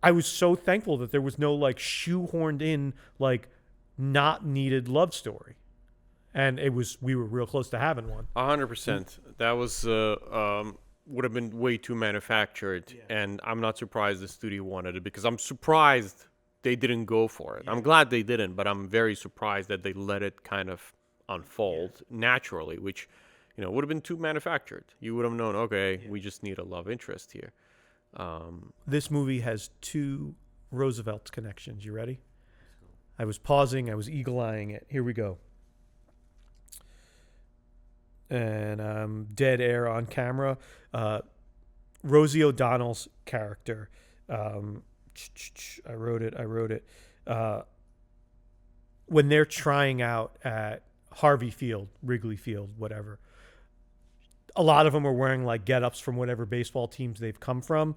I was so thankful that there was no shoehorned in not needed love story, and we were real close to having one. 100%. That was would have been way too manufactured, and I'm not surprised the studio wanted it because I'm surprised they didn't go for it. I'm glad they didn't, but I'm very surprised that they let it kind of unfold naturally, which would have been too manufactured. You would have known, okay, we just need a love interest here. This movie has two Roosevelt's connections. You ready? I was pausing. I was eagle-eyeing it. Here we go. And dead air on camera. Rosie O'Donnell's character. I wrote it. When they're trying out at Harvey Field, Wrigley Field, whatever, a lot of them are wearing get-ups from whatever baseball teams they've come from.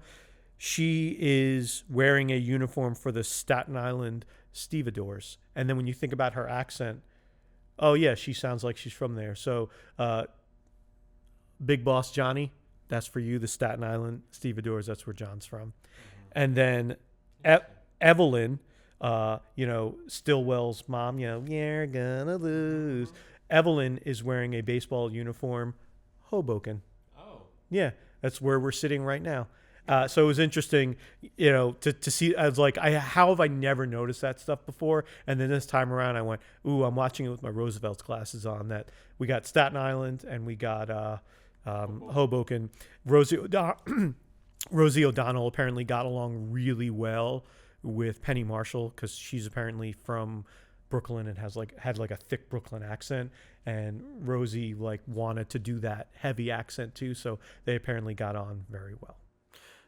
She is wearing a uniform for the Staten Island Stevedores. And then when you think about her accent, oh yeah, she sounds like she's from there. So Big Boss Johnny, that's for you. The Staten Island Stevedores, that's where John's from. And then Evelyn, Stillwell's mom, you're gonna lose. Evelyn is wearing a baseball uniform, Hoboken. Oh. Yeah, that's where we're sitting right now. So it was interesting, to see. I was like, how have I never noticed that stuff before? And then this time around, I went, ooh, I'm watching it with my Roosevelt's glasses on. That we got Staten Island and we got Hoboken. Rosie O'Donnell apparently got along really well with Penny Marshall because she's apparently from Brooklyn and had a thick Brooklyn accent, and Rosie wanted to do that heavy accent too, so they apparently got on very well.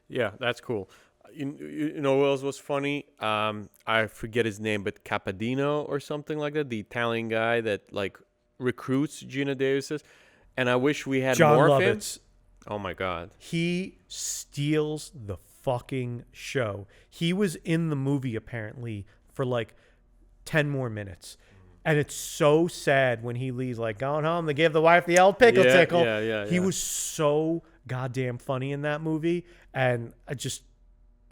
Yeah, that's cool. You know what else was funny? I forget his name, but Capadino or something like that, the Italian guy that recruits Gina Davis's, and I wish we had John more Lovitz. of him. Oh my God, he steals the fucking show. He was in the movie apparently for 10 more minutes. And it's so sad when he leaves, going home to give the wife the old pickle tickle. Yeah. He was so goddamn funny in that movie. And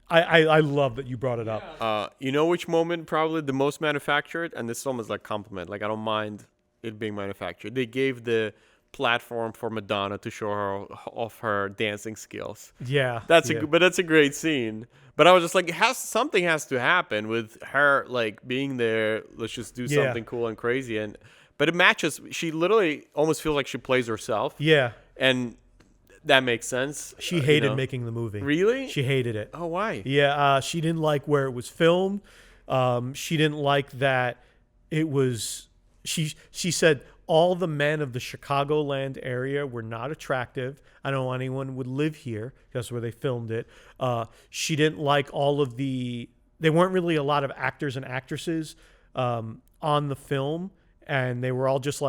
I love that you brought it up. You know which moment probably the most manufactured? And this is almost like compliment. I don't mind it being manufactured. They gave the platform for Madonna to show her off her dancing skills. Yeah. That's a great scene. But I was just something has to happen with her being there. Let's just do something cool and crazy. But it matches. She literally almost feels like she plays herself. Yeah. And that makes sense. She hated making the movie. Really? She hated it. Oh, why? Yeah. She didn't like where it was filmed. She didn't like that it was. She said all the men of the Chicagoland area were not attractive. I don't know anyone would live here. That's where they filmed it. She didn't like all of there weren't really a lot of actors and actresses on the film, and they were all just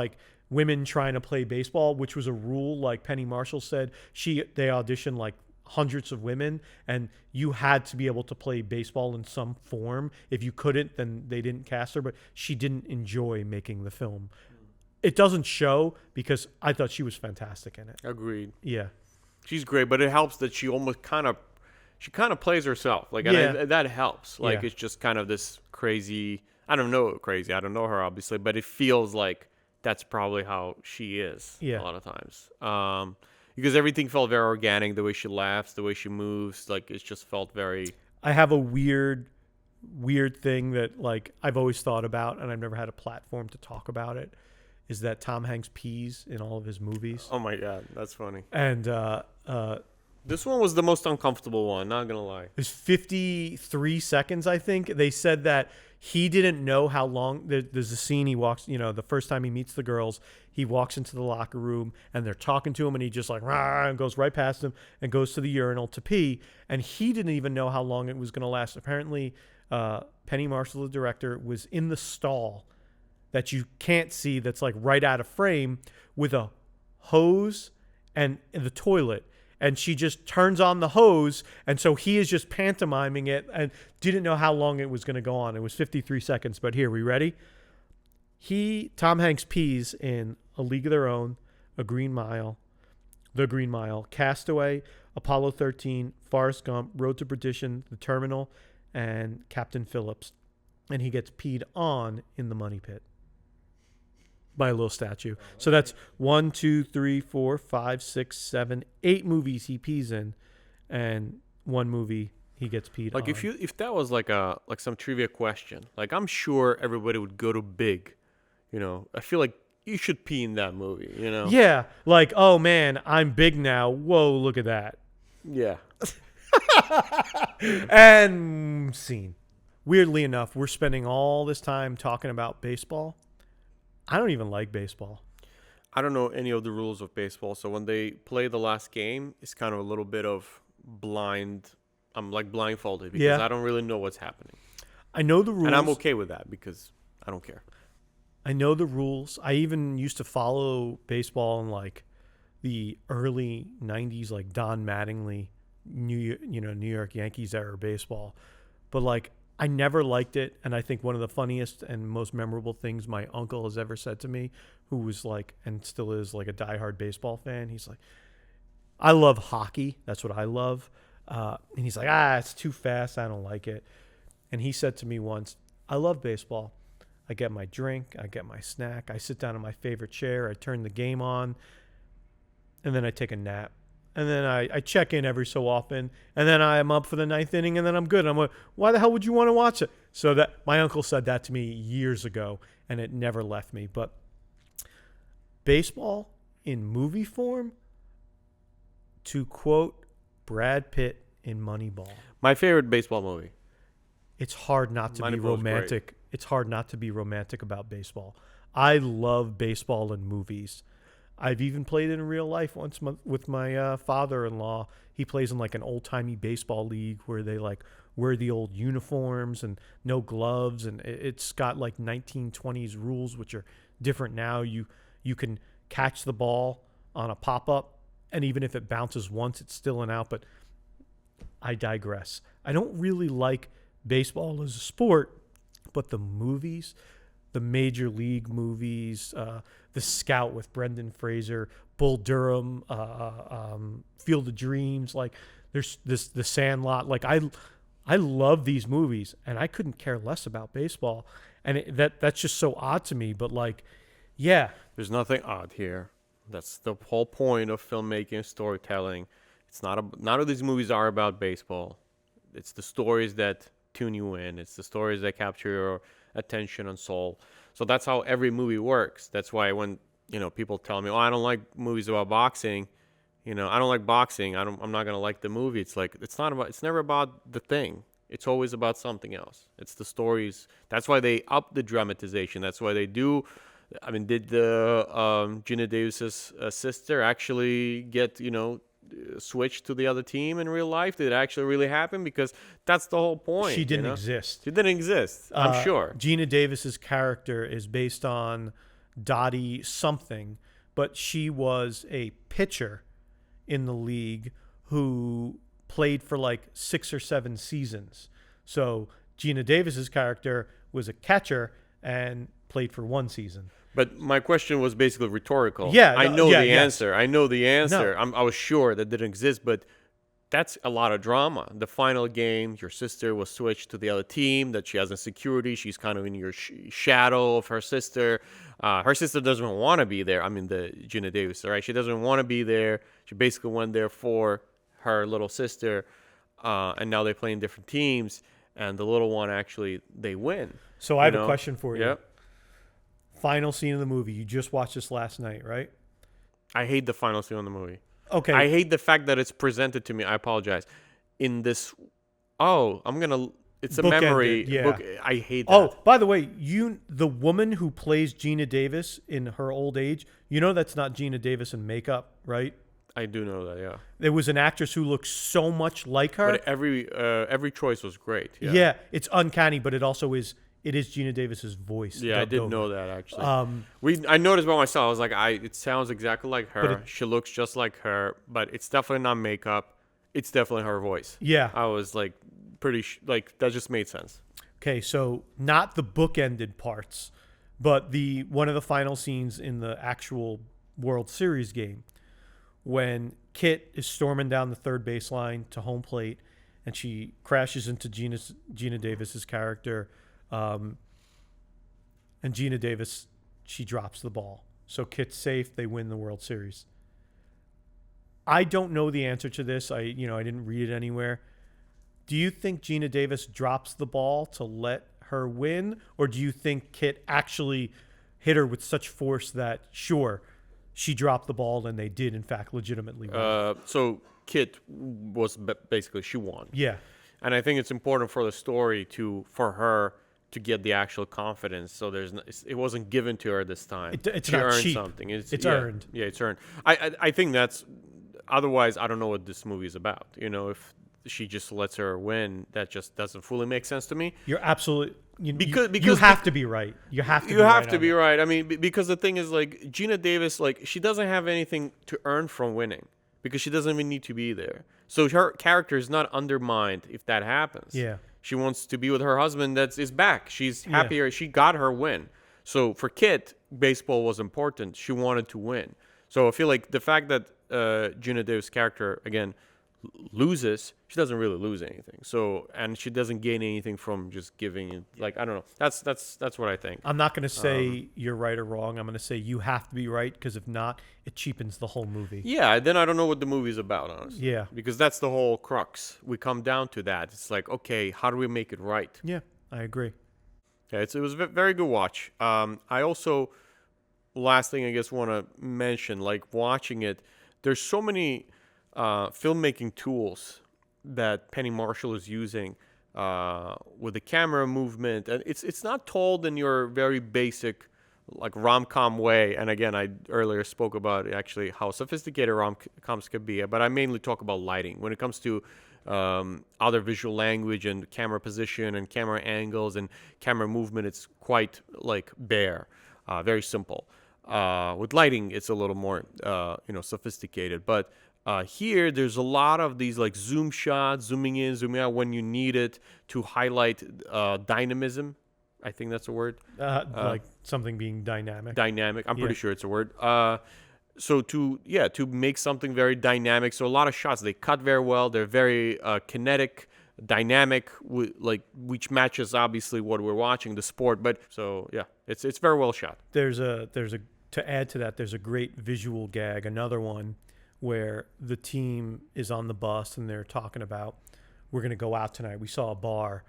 women trying to play baseball, which was a rule. Like Penny Marshall said, they auditioned hundreds of women, and you had to be able to play baseball in some form. If you couldn't, then they didn't cast her, but she didn't enjoy making the film. It doesn't show because I thought she was fantastic in it. Agreed. Yeah. She's great, but it helps that she almost kind of plays herself. And that helps. It's just kind of this crazy, I don't know her obviously, but it feels like that's probably how she is a lot of times. Because everything felt very organic, the way she laughs, the way she moves, it just felt very... I have a weird thing that I've always thought about, and I've never had a platform to talk about it, is that Tom Hanks pees in all of his movies. Oh my God, that's funny. And this one was the most uncomfortable one, not gonna lie. It was 53 seconds, I think. They said that he didn't know how long. There's a scene he walks, the first time he meets the girls, he walks into the locker room and they're talking to him, and he just rah, and goes right past them and goes to the urinal to pee. And he didn't even know how long it was going to last. Apparently, Penny Marshall, the director, was in the stall that you can't see, that's right out of frame, with a hose and in the toilet. And she just turns on the hose, and so he is just pantomiming it and didn't know how long it was going to go on. It was 53 seconds, but here, we ready? Tom Hanks pees in A League of Their Own, The Green Mile, Castaway, Apollo 13, Forrest Gump, Road to Perdition, The Terminal, and Captain Phillips. And he gets peed on in the Money Pit by a little statue. So that's 1, 2, 3, 4, 5, 6, 7, 8 movies he pees in, and one movie he gets peed on. If that was some trivia question, I'm sure everybody would go to Big. I feel like you should pee in that movie. Yeah, oh man, I'm big now. Whoa, look at that. Yeah. And scene. Weirdly enough, we're spending all this time talking about baseball. I don't even like baseball. I don't know any of the rules of baseball, so when they play the last game, it's kind of a little bit of blind. I'm blindfolded because I don't really know what's happening. I know the rules. And I'm okay with that because I don't care. I know the rules. I even used to follow baseball in the early 90s, Don Mattingly, New York Yankees era baseball. But I never liked it, and I think one of the funniest and most memorable things my uncle has ever said to me, who was and still is a diehard baseball fan, he's like, I love hockey. That's what I love. And he's like, it's too fast. I don't like it. And he said to me once, I love baseball. I get my drink, I get my snack, I sit down in my favorite chair, I turn the game on, and then I take a nap. And then I check in every so often, and then I'm up for the ninth inning, and then I'm good. I'm like, why the hell would you want to watch it? So that my uncle said that to me years ago, and it never left me. But baseball in movie form, to quote Brad Pitt in Moneyball, My favorite baseball movie. it's hard not to be Moneyball's romantic. It's hard not to be romantic about baseball. I love baseball in movies. I've even played it in real life once with my father-in-law. He plays in like an old-timey baseball league where they like wear the old uniforms and no gloves, and it's got like 1920s rules which are different now. You can catch the ball on a pop-up, and even if it bounces once, it's still an out. But I digress. I don't really like baseball as a sport, but the movies, the Major League movies, The Scout with Brendan Fraser, Bull Durham, Field of Dreams, like there's The Sandlot. Like I love these movies, and I couldn't care less about baseball, and that's just so odd to me. But like, yeah, There's nothing odd here. That's the whole point of filmmaking and storytelling. It's none of these movies are about baseball. It's the stories that tune you in. It's the stories that capture your attention and soul. So that's how every movie works. That's why when people tell me, "Oh, I don't like movies about boxing," I don't like boxing. I'm not gonna like the movie. It's like it's never about the thing. It's always about something else. It's the stories. That's why they up the dramatization. That's why they do. I mean, did the Gina Davis's sister actually get switched to the other team in real life? Did it actually really happen? Because that's the whole point. she didn't exist. She didn't exist. I'm sure. Gina Davis's character is based on Dottie something, but she was a pitcher in the league who played for like 6 or 7 seasons. So Gina Davis's character was a catcher and played for 1 season. But my question was basically rhetorical. Yeah, I know yeah, the yes. answer. I know the answer. No. I was sure that didn't exist, but that's a lot of drama. The final game, your sister was switched to the other team, that she has insecurity. She's kind of in your shadow of her sister. Her sister doesn't want to be there. I mean, the Gina Davis, right? She doesn't want to be there. She basically went there for her little sister, and now they play in different teams, and the little one actually, they win. So I have a question for you. Yep. Final scene of the movie. You just watched this last night, right? I hate the final scene of the movie. Okay. I hate the fact that it's presented to me. I apologize. In this, it's a memory. Bookended, yeah. Book. I hate that. Oh, by the way, the woman who plays Gina Davis in her old age, that's not Gina Davis in makeup, right? I do know that, yeah. There was an actress who looked so much like her. But every choice was great. Yeah, Yeah, it's uncanny, but it also is. It is Gina Davis's voice. Yeah, I dubbed didn't over. know that actually. I noticed by myself. I was like, it sounds exactly like her. She looks just like her, but it's definitely not makeup. It's definitely her voice. Yeah. I was like, that just made sense. Okay, so not the bookended parts, but one of the final scenes in the actual World Series game, when Kit is storming down the third baseline to home plate, and she crashes into Gina Davis's character. And Gina Davis, she drops the ball. So Kit's safe. They win the World Series. I don't know the answer to this. I didn't read it anywhere. Do you think Gina Davis drops the ball to let her win? Or do you think Kit actually hit her with such force that, sure, she dropped the ball and they did, in fact, legitimately win? So Kit was basically, she won. Yeah. And I think it's important for the story for her to get the actual confidence. So it wasn't given to her this time. It's she not earned cheap. something. It's earned. Yeah, it's earned. I think that's. Otherwise, I don't know what this movie is about. If she just lets her win, that just doesn't fully make sense to me. You're absolutely. Because you have to be right. You have to. You have to be right. I mean, because the thing is, like, Gina Davis, like, she doesn't have anything to earn from winning because she doesn't even need to be there. So her character is not undermined if that happens. Yeah. She wants to be with her husband that is back. She's happier. Yeah. She got her win. So for Kit, baseball was important. She wanted to win. So I feel like the fact that Gina Davis' character, again, loses, she doesn't really lose anything. So, and she doesn't gain anything from just giving it. Like, I don't know. That's what I think. I'm not going to say you're right or wrong. I'm going to say you have to be right, because if not, it cheapens the whole movie. Yeah, then I don't know what the movie's about, honestly. Yeah. Because that's the whole crux. We come down to that. It's like, okay, how do we make it right? Yeah, I agree. Yeah, it was a very good watch. I also, last thing I guess want to mention, like watching it, there's so many filmmaking tools that Penny Marshall is using with the camera movement, and it's not told in your very basic like rom-com way. And again, I earlier spoke about actually how sophisticated rom-coms can be, but I mainly talk about lighting when it comes to other visual language and camera position and camera angles and camera movement. It's quite like bare, very simple. With lighting, it's a little more sophisticated, but here there's a lot of these like zoom shots, zooming in, zooming out when you need it to highlight dynamism. I think that's a word. Like something being dynamic. Dynamic. I'm pretty sure it's a word. So to make something very dynamic. So a lot of shots, they cut very well. They're very kinetic, dynamic, which matches obviously what we're watching, the sport. But so yeah, it's very well shot. There's a to add to that, there's a great visual gag, another one where the team is on the bus and they're talking about, we're gonna go out tonight. We saw a bar,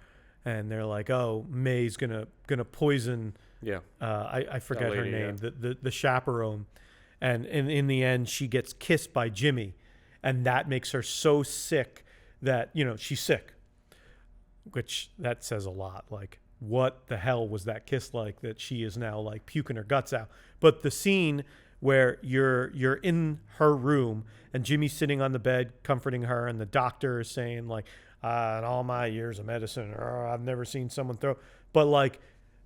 and they're like, oh, May's gonna poison. Yeah. I forget lady, her name. The chaperone, and in the end she gets kissed by Jimmy, and that makes her so sick that she's sick, which that says a lot. Like, what the hell was that kiss like that she is now like puking her guts out? But the scene where you're in her room and Jimmy's sitting on the bed comforting her, and the doctor is saying like, in all my years of medicine, I've never seen someone throw. But like,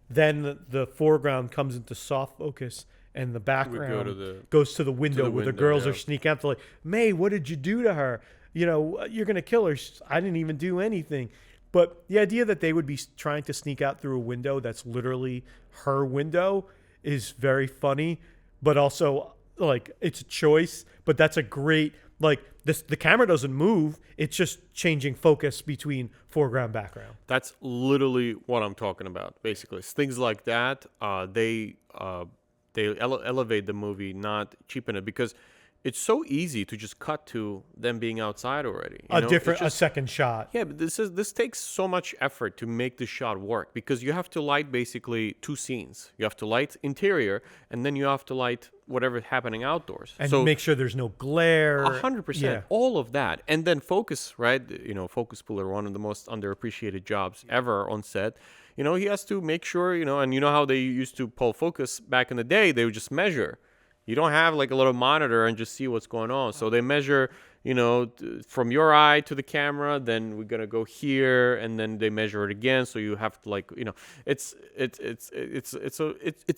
then the foreground comes into soft focus, and the background goes to the window where the girls are sneaking out. They're like, May, what did you do to her? You're gonna kill her. I didn't even do anything. But the idea that they would be trying to sneak out through a window that's literally her window is very funny, but also like it's a choice. But that's a great, like, the camera doesn't move. It's just changing focus between foreground, background. That's literally what I'm talking about. Basically, it's things like that. They elevate the movie, not cheapen it, because it's so easy to just cut to them being outside already. A second shot. Yeah, but this takes so much effort to make the shot work, because you have to light basically two scenes. You have to light interior, and then you have to light whatever's happening outdoors. And make sure there's no glare. 100%. Yeah. All of that. And then focus, right? Focus puller, one of the most underappreciated jobs ever on set. He has to make sure, and how they used to pull focus back in the day, they would just measure. You don't have like a little monitor and just see what's going on. So they measure, from your eye to the camera, then we're going to go here, and then they measure it again. So you have to it's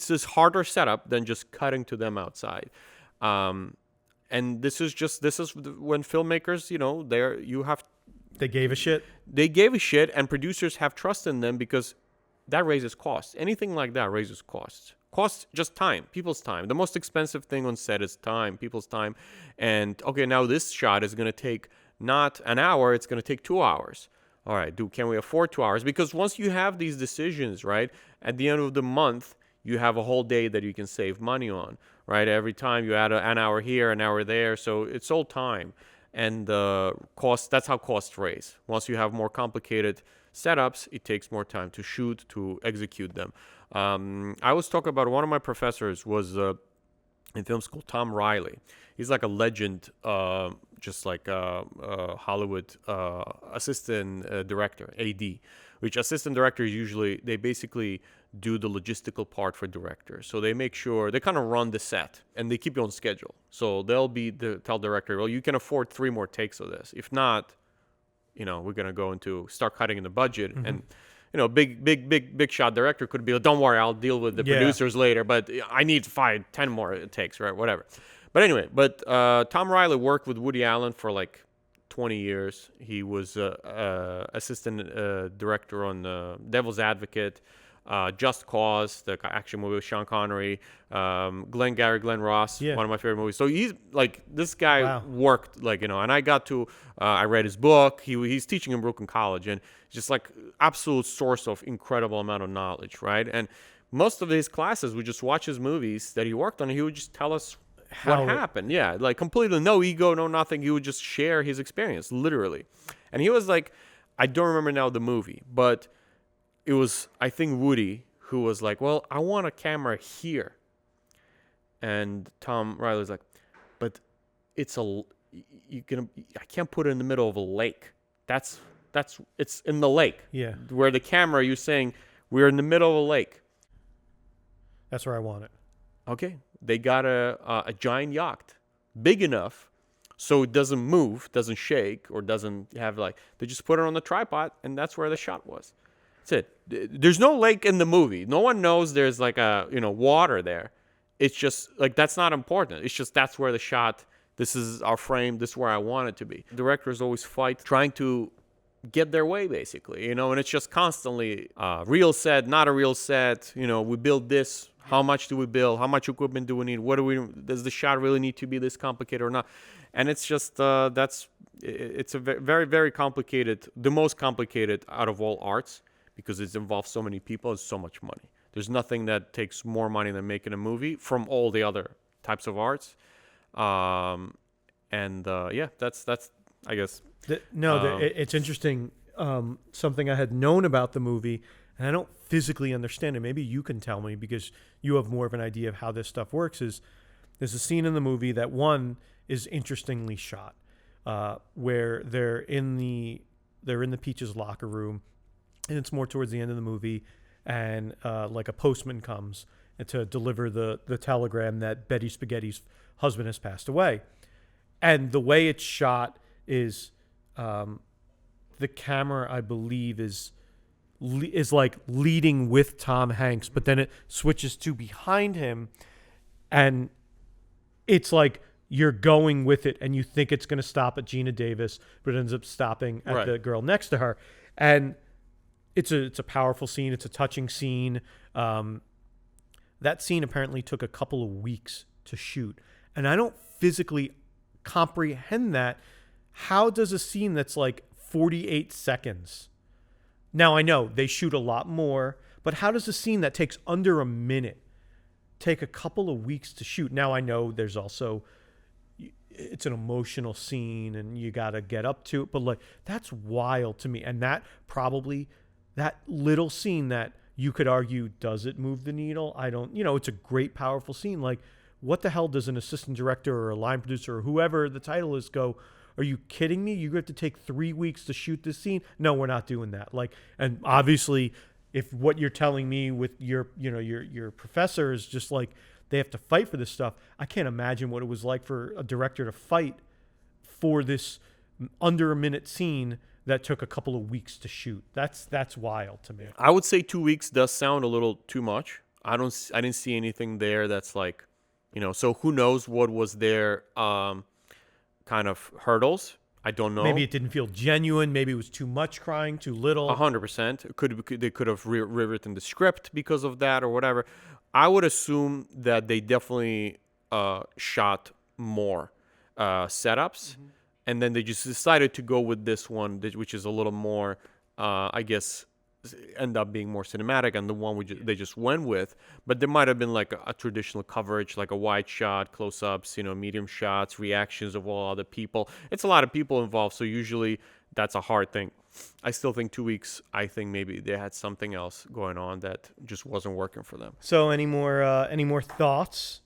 this harder setup than just cutting to them outside. And this is when filmmakers, they gave a shit. They gave a shit, and producers have trust in them, because that raises costs. Anything like that raises costs. Costs just time, people's time. The most expensive thing on set is time, people's time. And okay, now this shot is going to take not an hour, it's going to take 2 hours. All right, can we afford 2 hours? Because once you have these decisions, right, at the end of the month, you have a whole day that you can save money on, right? Every time you add an hour here, an hour there. So it's all time. And that's how costs raise. Once you have more complicated setups, it takes more time to shoot, to execute them. I always talk about, one of my professors was in film school, Tom Riley. He's like a legend, just like Hollywood assistant director, AD, which assistant directors usually, they basically do the logistical part for directors. So they make sure, they kind of run the set, and they keep you on schedule. So they'll tell director, well, you can afford 3 more takes of this. If not, we're going to start cutting in the budget. Mm-hmm. And big shot director could be like, don't worry, I'll deal with the producers later, but I need 5-10 more takes, right? Whatever. But anyway, Tom Riley worked with Woody Allen for like 20 years. He was assistant director on Devil's Advocate. Just Cause, the action movie with Sean Connery, Glenn Ross, Yeah. one of my favorite movies. So he's like, this guy Wow. worked, like, and I got to, I read his book. He's teaching in Brooklyn College, and just like absolute source of incredible amount of knowledge, right? And most of his classes, we just watch his movies that he worked on, and he would just tell us How what it- happened. Yeah, like completely no ego, no nothing. He would just share his experience, literally. And he was like, I don't remember now the movie, but it was, I think, Woody who was like, well, I want a camera here. And Tom Riley's like, but it's I can't put it in the middle of a lake. It's in the lake. Yeah. Where the camera, you're saying, we're in the middle of a lake. That's where I want it. Okay. They got a giant yacht, big enough so it doesn't move, doesn't shake, or doesn't have like, they just put it on the tripod, and that's where the shot was. That's it. There's no lake in the movie. No one knows there's like water there. It's just like, that's not important. It's just, that's where the shot, this is our frame, this is where I want it to be. Directors always fight trying to get their way, basically, and it's just constantly real set, not a real set. We build this. How much do we build? How much equipment do we need? Does the shot really need to be this complicated or not? And it's just, it's a very, very complicated, the most complicated out of all arts, because it involves so many people and so much money. There's nothing that takes more money than making a movie from all the other types of arts. Yeah, that's I guess. It's interesting. Something I had known about the movie, and I don't physically understand it. Maybe you can tell me, because you have more of an idea of how this stuff works. Is there's a scene in the movie that one is interestingly shot, where they're in the Peaches locker room, and it's more towards the end of the movie, and like a postman comes to deliver the telegram that Betty Spaghetti's husband has passed away, and the way it's shot is the camera, I believe, is like leading with Tom Hanks, but then it switches to behind him, and it's like you're going with it, and you think it's going to stop at Gina Davis, but it ends up stopping at the girl next to her. And it's a powerful scene. It's a touching scene. That scene apparently took a couple of weeks to shoot, and I don't physically comprehend that. How does a scene that's like 48 seconds? Now, I know they shoot a lot more, but how does a scene that takes under a minute take a couple of weeks to shoot? Now, I know there's also, it's an emotional scene and you got to get up to it, but like, that's wild to me. And that little scene that you could argue, does it move the needle? I don't, it's a great, powerful scene. Like, what the hell does an assistant director or a line producer or whoever the title is go, are you kidding me? You have to take 3 weeks to shoot this scene? No, we're not doing that. Like, and obviously, if what you're telling me with your professor is just like they have to fight for this stuff, I can't imagine what it was like for a director to fight for this under a minute scene that took a couple of weeks to shoot. That's wild to me. I would say 2 weeks does sound a little too much. I didn't see anything there that's like, so who knows what was their kind of hurdles. I don't know. Maybe it didn't feel genuine. Maybe it was too much crying, too little. 100%. They could have rewritten the script because of that or whatever. I would assume that they definitely shot more setups, and then they just decided to go with this one, which is a little more, I guess, end up being more cinematic, and the one they just went with. But there might have been like a traditional coverage, like a wide shot, close-ups, medium shots, reactions of all other people. It's a lot of people involved, so usually that's a hard thing. I still think 2 weeks, I think maybe they had something else going on that just wasn't working for them. So any more thoughts?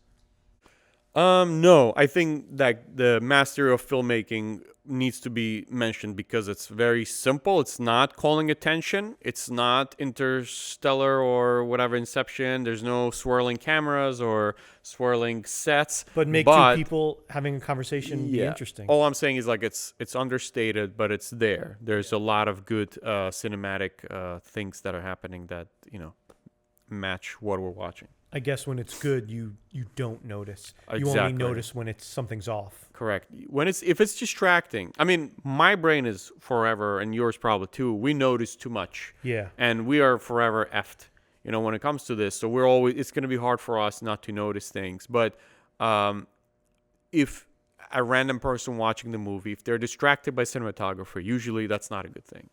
No, I think that the mastery of filmmaking needs to be mentioned because it's very simple. It's not calling attention. It's not Interstellar or whatever, Inception. There's no swirling cameras or swirling sets. But two people having a conversation be interesting. All I'm saying is like it's understated, but it's there. There's a lot of good cinematic things that are happening that, match what we're watching. I guess when it's good, you don't notice. Exactly. You only notice when something's off. Correct. If it's distracting, I mean, my brain is forever, and yours probably too. We notice too much. Yeah. And we are forever effed when it comes to this. So it's going to be hard for us not to notice things. But if a random person watching the movie, if they're distracted by cinematography, usually that's not a good thing.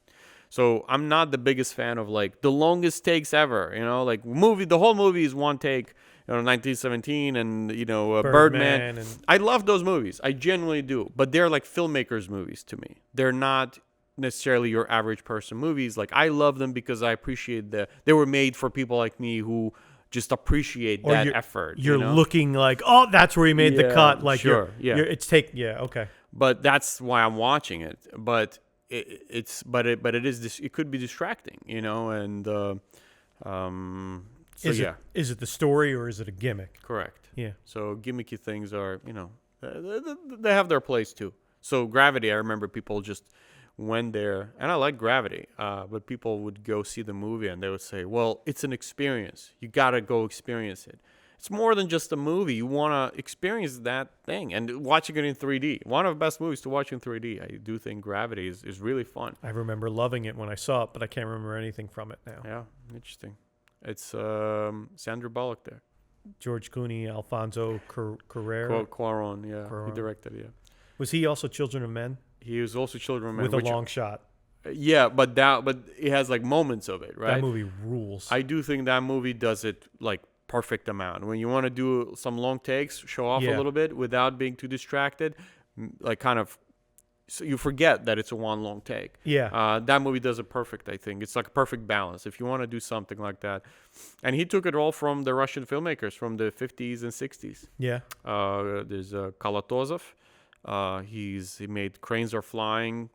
So I'm not the biggest fan of like the longest takes ever, like the whole movie is one take, 1917 and, Birdman. And I love those movies. I genuinely do. But they're like filmmakers' movies to me. They're not necessarily your average person movies. Like I love them because I appreciate they were made for people like me who just appreciate that effort. You're looking like, oh, that's where he made the cut. Like sure, okay. But that's why I'm watching it. But it could be distracting, and is it the story or is it a gimmick? Correct. Yeah. So gimmicky things are, they have their place too. So Gravity, I remember people just went there, and I like Gravity, but people would go see the movie and they would say, well, it's an experience. You got to go experience it. It's more than just a movie. You want to experience that thing and watching it in 3D. One of the best movies to watch in 3D. I do think Gravity is really fun. I remember loving it when I saw it, but I can't remember anything from it now. Yeah, interesting. It's Sandra Bullock there. George Clooney, Alfonso Cuarón. Cuarón, yeah. Cuarón. He directed, yeah. Was he also Children of Men? He was also Children of Men. With a long shot. Yeah, but it has like moments of it, right? That movie rules. I do think that movie does it like perfect amount. When you want to do some long takes, show off a little bit without being too distracted, like kind of, so you forget that it's a one long take. Yeah. That movie does it perfect, I think. It's like a perfect balance if you want to do something like that. And he took it all from the Russian filmmakers from the 50s and 60s. Yeah. There's Kalatozov. He made Cranes Are Flying,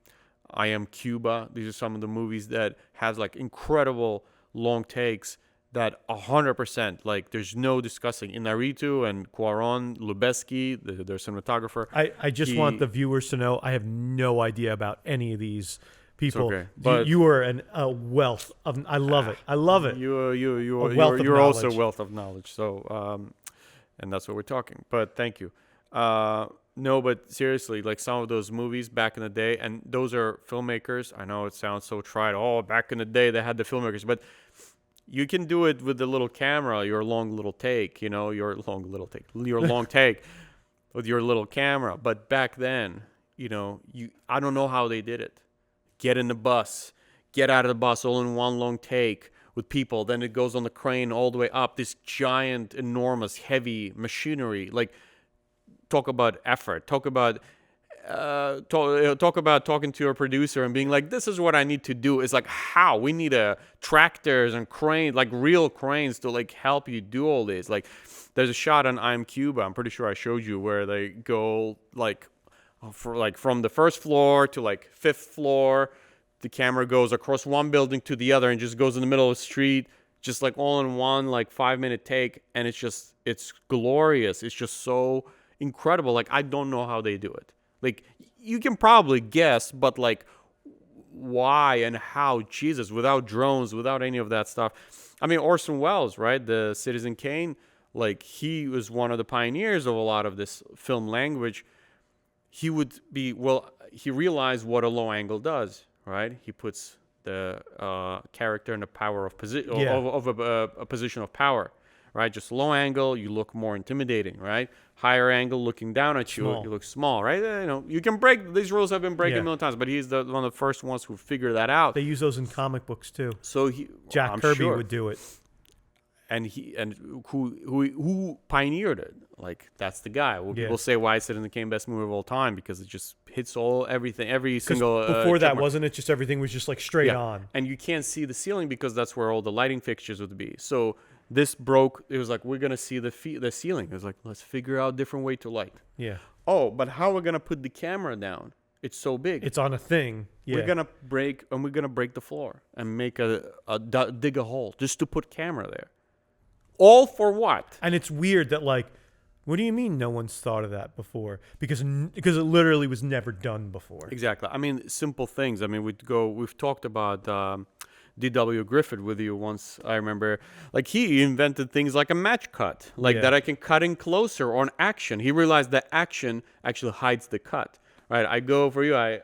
I Am Cuba. These are some of the movies that has like incredible long takes that 100%, like there's no discussing. Inarritu and Cuarón, Lubeski, their cinematographer. I just want the viewers to know I have no idea about any of these people. Okay, but you are a wealth of. I love it. I love it. You're also a wealth of knowledge. So, and that's what we're talking. But thank you. No, but seriously, like some of those movies back in the day, and those are filmmakers. I know it sounds so trite. Oh, back in the day they had the filmmakers, but you can do it with the little camera, your long take with your little camera. But back then, I don't know how they did it. Get in the bus, get out of the bus all in one long take with people. Then it goes on the crane all the way up. This giant, enormous, heavy machinery. Like, talk about effort. Talk about talking to your producer and being like, this is what I need to do. It's like, how? We need tractors and cranes, like real cranes to like help you do all this. Like there's a shot on I'm Cuba, I'm pretty sure I showed you, where they go from the first floor to like fifth floor. The camera goes across one building to the other and just goes in the middle of the street, just like all in one, like 5-minute take. And it's glorious. It's just so incredible. Like, I don't know how they do it. Like, you can probably guess, but like, why and how? Jesus, without drones, without any of that stuff. I mean, Orson Welles, right? The Citizen Kane, like, he was one of the pioneers of a lot of this film language. He realized what a low angle does, right? He puts the character in the power of a position of power, right? Just low angle, you look more intimidating, right? Higher angle, looking down at you, you look small, right? You can break these rules. Have been breaking a million times, but he's one of the first ones who figured that out. They use those in comic books too. So Jack Kirby would do it, and who pioneered it? Like, that's the guy. People say why is it in the Kane best movie of all time, because it just hits everything, every single. Before that, wasn't it just everything was just like straight on, and you can't see the ceiling because that's where all the lighting fixtures would be. So this broke. It was like, we're gonna see the ceiling. It was like, let's figure out a different way to light. Yeah. Oh, but how we're gonna put the camera down? It's so big. It's on a thing. Yeah. We're gonna break the floor and make dig a hole just to put camera there. All for what? And it's weird that, like, what do you mean no one's thought of that before? Because it literally was never done before. Exactly. I mean, simple things. I mean, we've talked about D.W. Griffith with you once. I remember, like, he invented things like a match cut, like that I can cut in closer on action. He realized that action actually hides the cut, right? I go for you,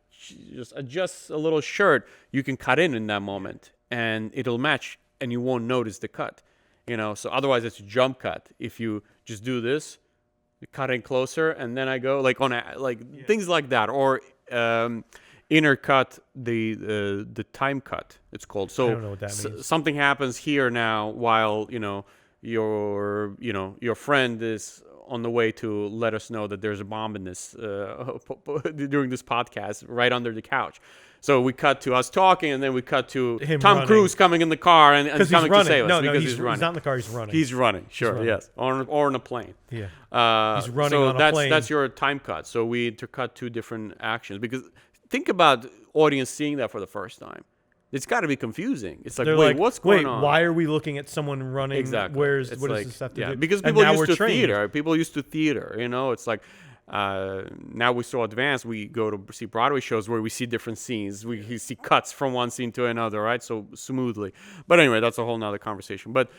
just adjust a little shirt. You can cut in that moment, and it'll match and you won't notice the cut. So otherwise it's a jump cut. If you just do this, cut in closer, and then I go like things like that, or intercut the time cut. It's called. So I don't know what that means. Something happens here now while your friend is on the way to let us know that there's a bomb in this during this podcast right under the couch. So we cut to us talking, and then we cut to him Tom running. Cruise coming in the car and coming to save us. No, because he's running. He's not in the car. He's running. He's running. Sure, running. yes, or on a plane. Yeah. He's running on a plane. That's your time cut. So we intercut two different actions, because think about audience seeing that for the first time. It's got to be confusing. It's like, They're wait, what's going on? Why are we looking at someone running? Exactly. What It's does like, this have to do? Because And people now used we're to trained. theater. People used to theater. It's like now we're so advanced. We go to see Broadway shows where we see different scenes. We see cuts from one scene to another, right? So smoothly. But anyway, that's a whole nother conversation. But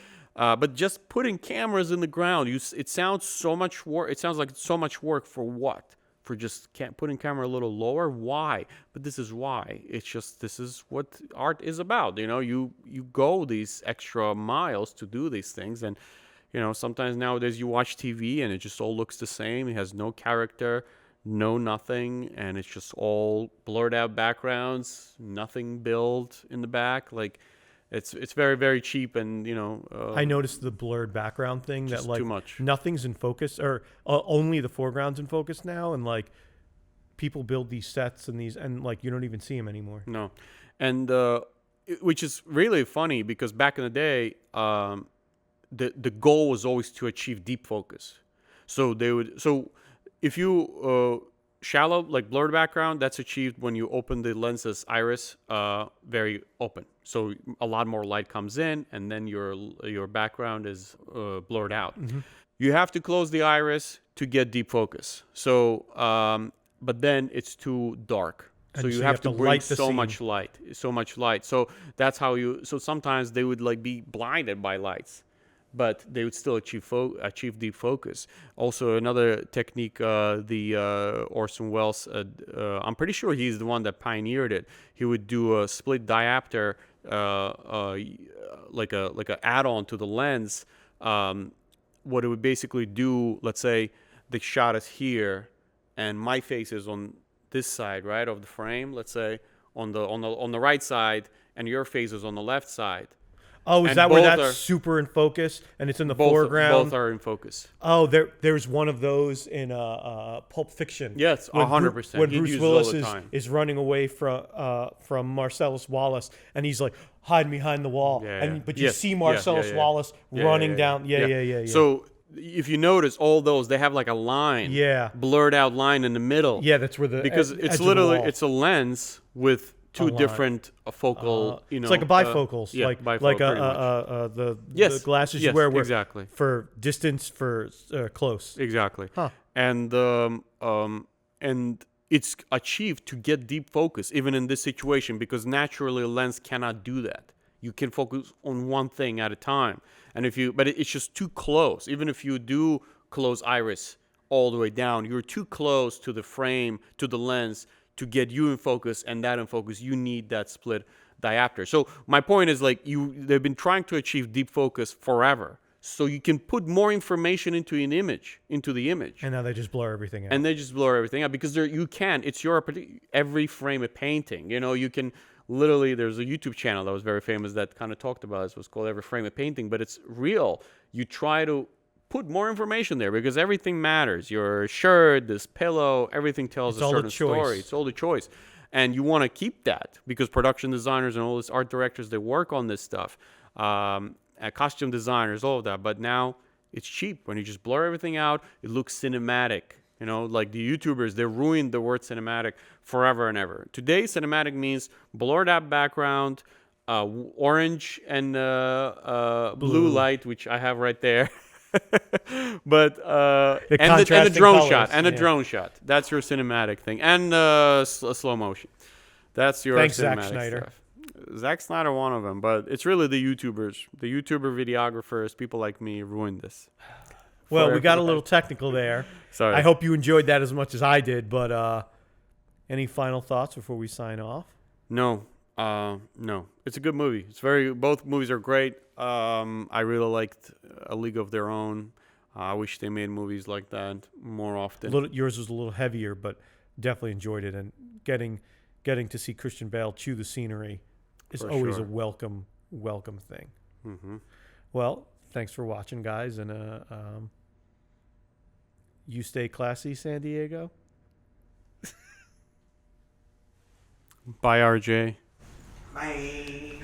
just putting cameras in the ground, it sounds so much work. It sounds like it's so much work for what? For just putting camera a little lower? Why? But this is why. It's just, this is what art is about. You go these extra miles to do these things, and sometimes nowadays you watch TV and it just all looks the same. It has no character, no nothing, and it's just all blurred out backgrounds, nothing built in the back. Like it's very, very cheap, and I noticed the blurred background thing, just that like too much. Nothing's in focus, or only the foreground's in focus now, and like people build these sets and like you don't even see them anymore. No, and which is really funny, because back in the day, the goal was always to achieve deep focus. So if you shallow, like blurred background, that's achieved when you open the lens's iris very open. So a lot more light comes in, and then your background is blurred out. Mm-hmm. You have to close the iris to get deep focus. So, but then it's too dark. So you have to bring so much light. So that's how so sometimes they would like be blinded by lights, but they would still achieve deep focus. Also, another technique, the Orson Welles, I'm pretty sure he's the one that pioneered it. He would do a split diopter, like a add-on to the lens. What it would basically do, let's say the shot is here, and my face is on this side, right, of the frame. Let's say on the right side, and your face is on the left side. Oh, is And that where both that's are- super in focus and it's in the Both foreground? Both are in focus. Oh, there's one of those in Pulp Fiction. Yes, when 100%. When He'd Bruce use it all Willis the time. is running away from Marcellus Wallace, and he's like hiding behind the wall, but you Yes, see yeah, Marcellus yeah. Wallace running down. Yeah. So if you notice, all those, they have like a line, blurred out line in the middle. Yeah, that's where the because edge it's of the literally wall. it's a lens with two line. different focal. It's like a bifocals, like bifocal, the glasses you wear exactly. for distance, for close. Exactly. Huh. And it's achieved to get deep focus even in this situation, because naturally a lens cannot do that. You can focus on one thing at a time, and but it's just too close. Even if you do close iris all the way down, you're too close to the frame, to the lens, to get you in focus and that in focus. You need that split diopter. So my point is, like, they've been trying to achieve deep focus forever, so you can put more information into the image. And now they just blur everything out. And they just blur everything out, because it's every frame a painting. You can literally, there's a YouTube channel that was very famous that kind of talked about this. It was called Every Frame a Painting, but it's real. You try to put more information there, because everything matters. Your shirt, this pillow, everything tells a certain story. It's all the choice. And you want to keep that, because production designers and all these art directors, they work on this stuff. Costume designers, all of that. But now it's cheap. When you just blur everything out, it looks cinematic. Like the YouTubers, they ruined the word cinematic forever and ever. Today, cinematic means blurred out background, orange and blue light, which I have right there. But and the drone colors, shot, and a drone shot. That's your cinematic thing, and slow motion. That's your Thanks, cinematic Zack Snyder. stuff. Zack Snyder, one of them, but it's really the YouTubers, the YouTuber videographers, people like me ruined this. Well, we got a little technical there. Sorry. I hope you enjoyed that as much as I did. But any final thoughts before we sign off? No. No, it's a good movie. Both movies are great. I really liked A League of Their Own. I wish they made movies like that more often. Yours was a little heavier, but definitely enjoyed it. And getting to see Christian Bale chew the scenery is For always sure. a welcome thing. Mm-hmm. Well, thanks for watching, guys, and you stay classy, San Diego. Bye, RJ. Bye.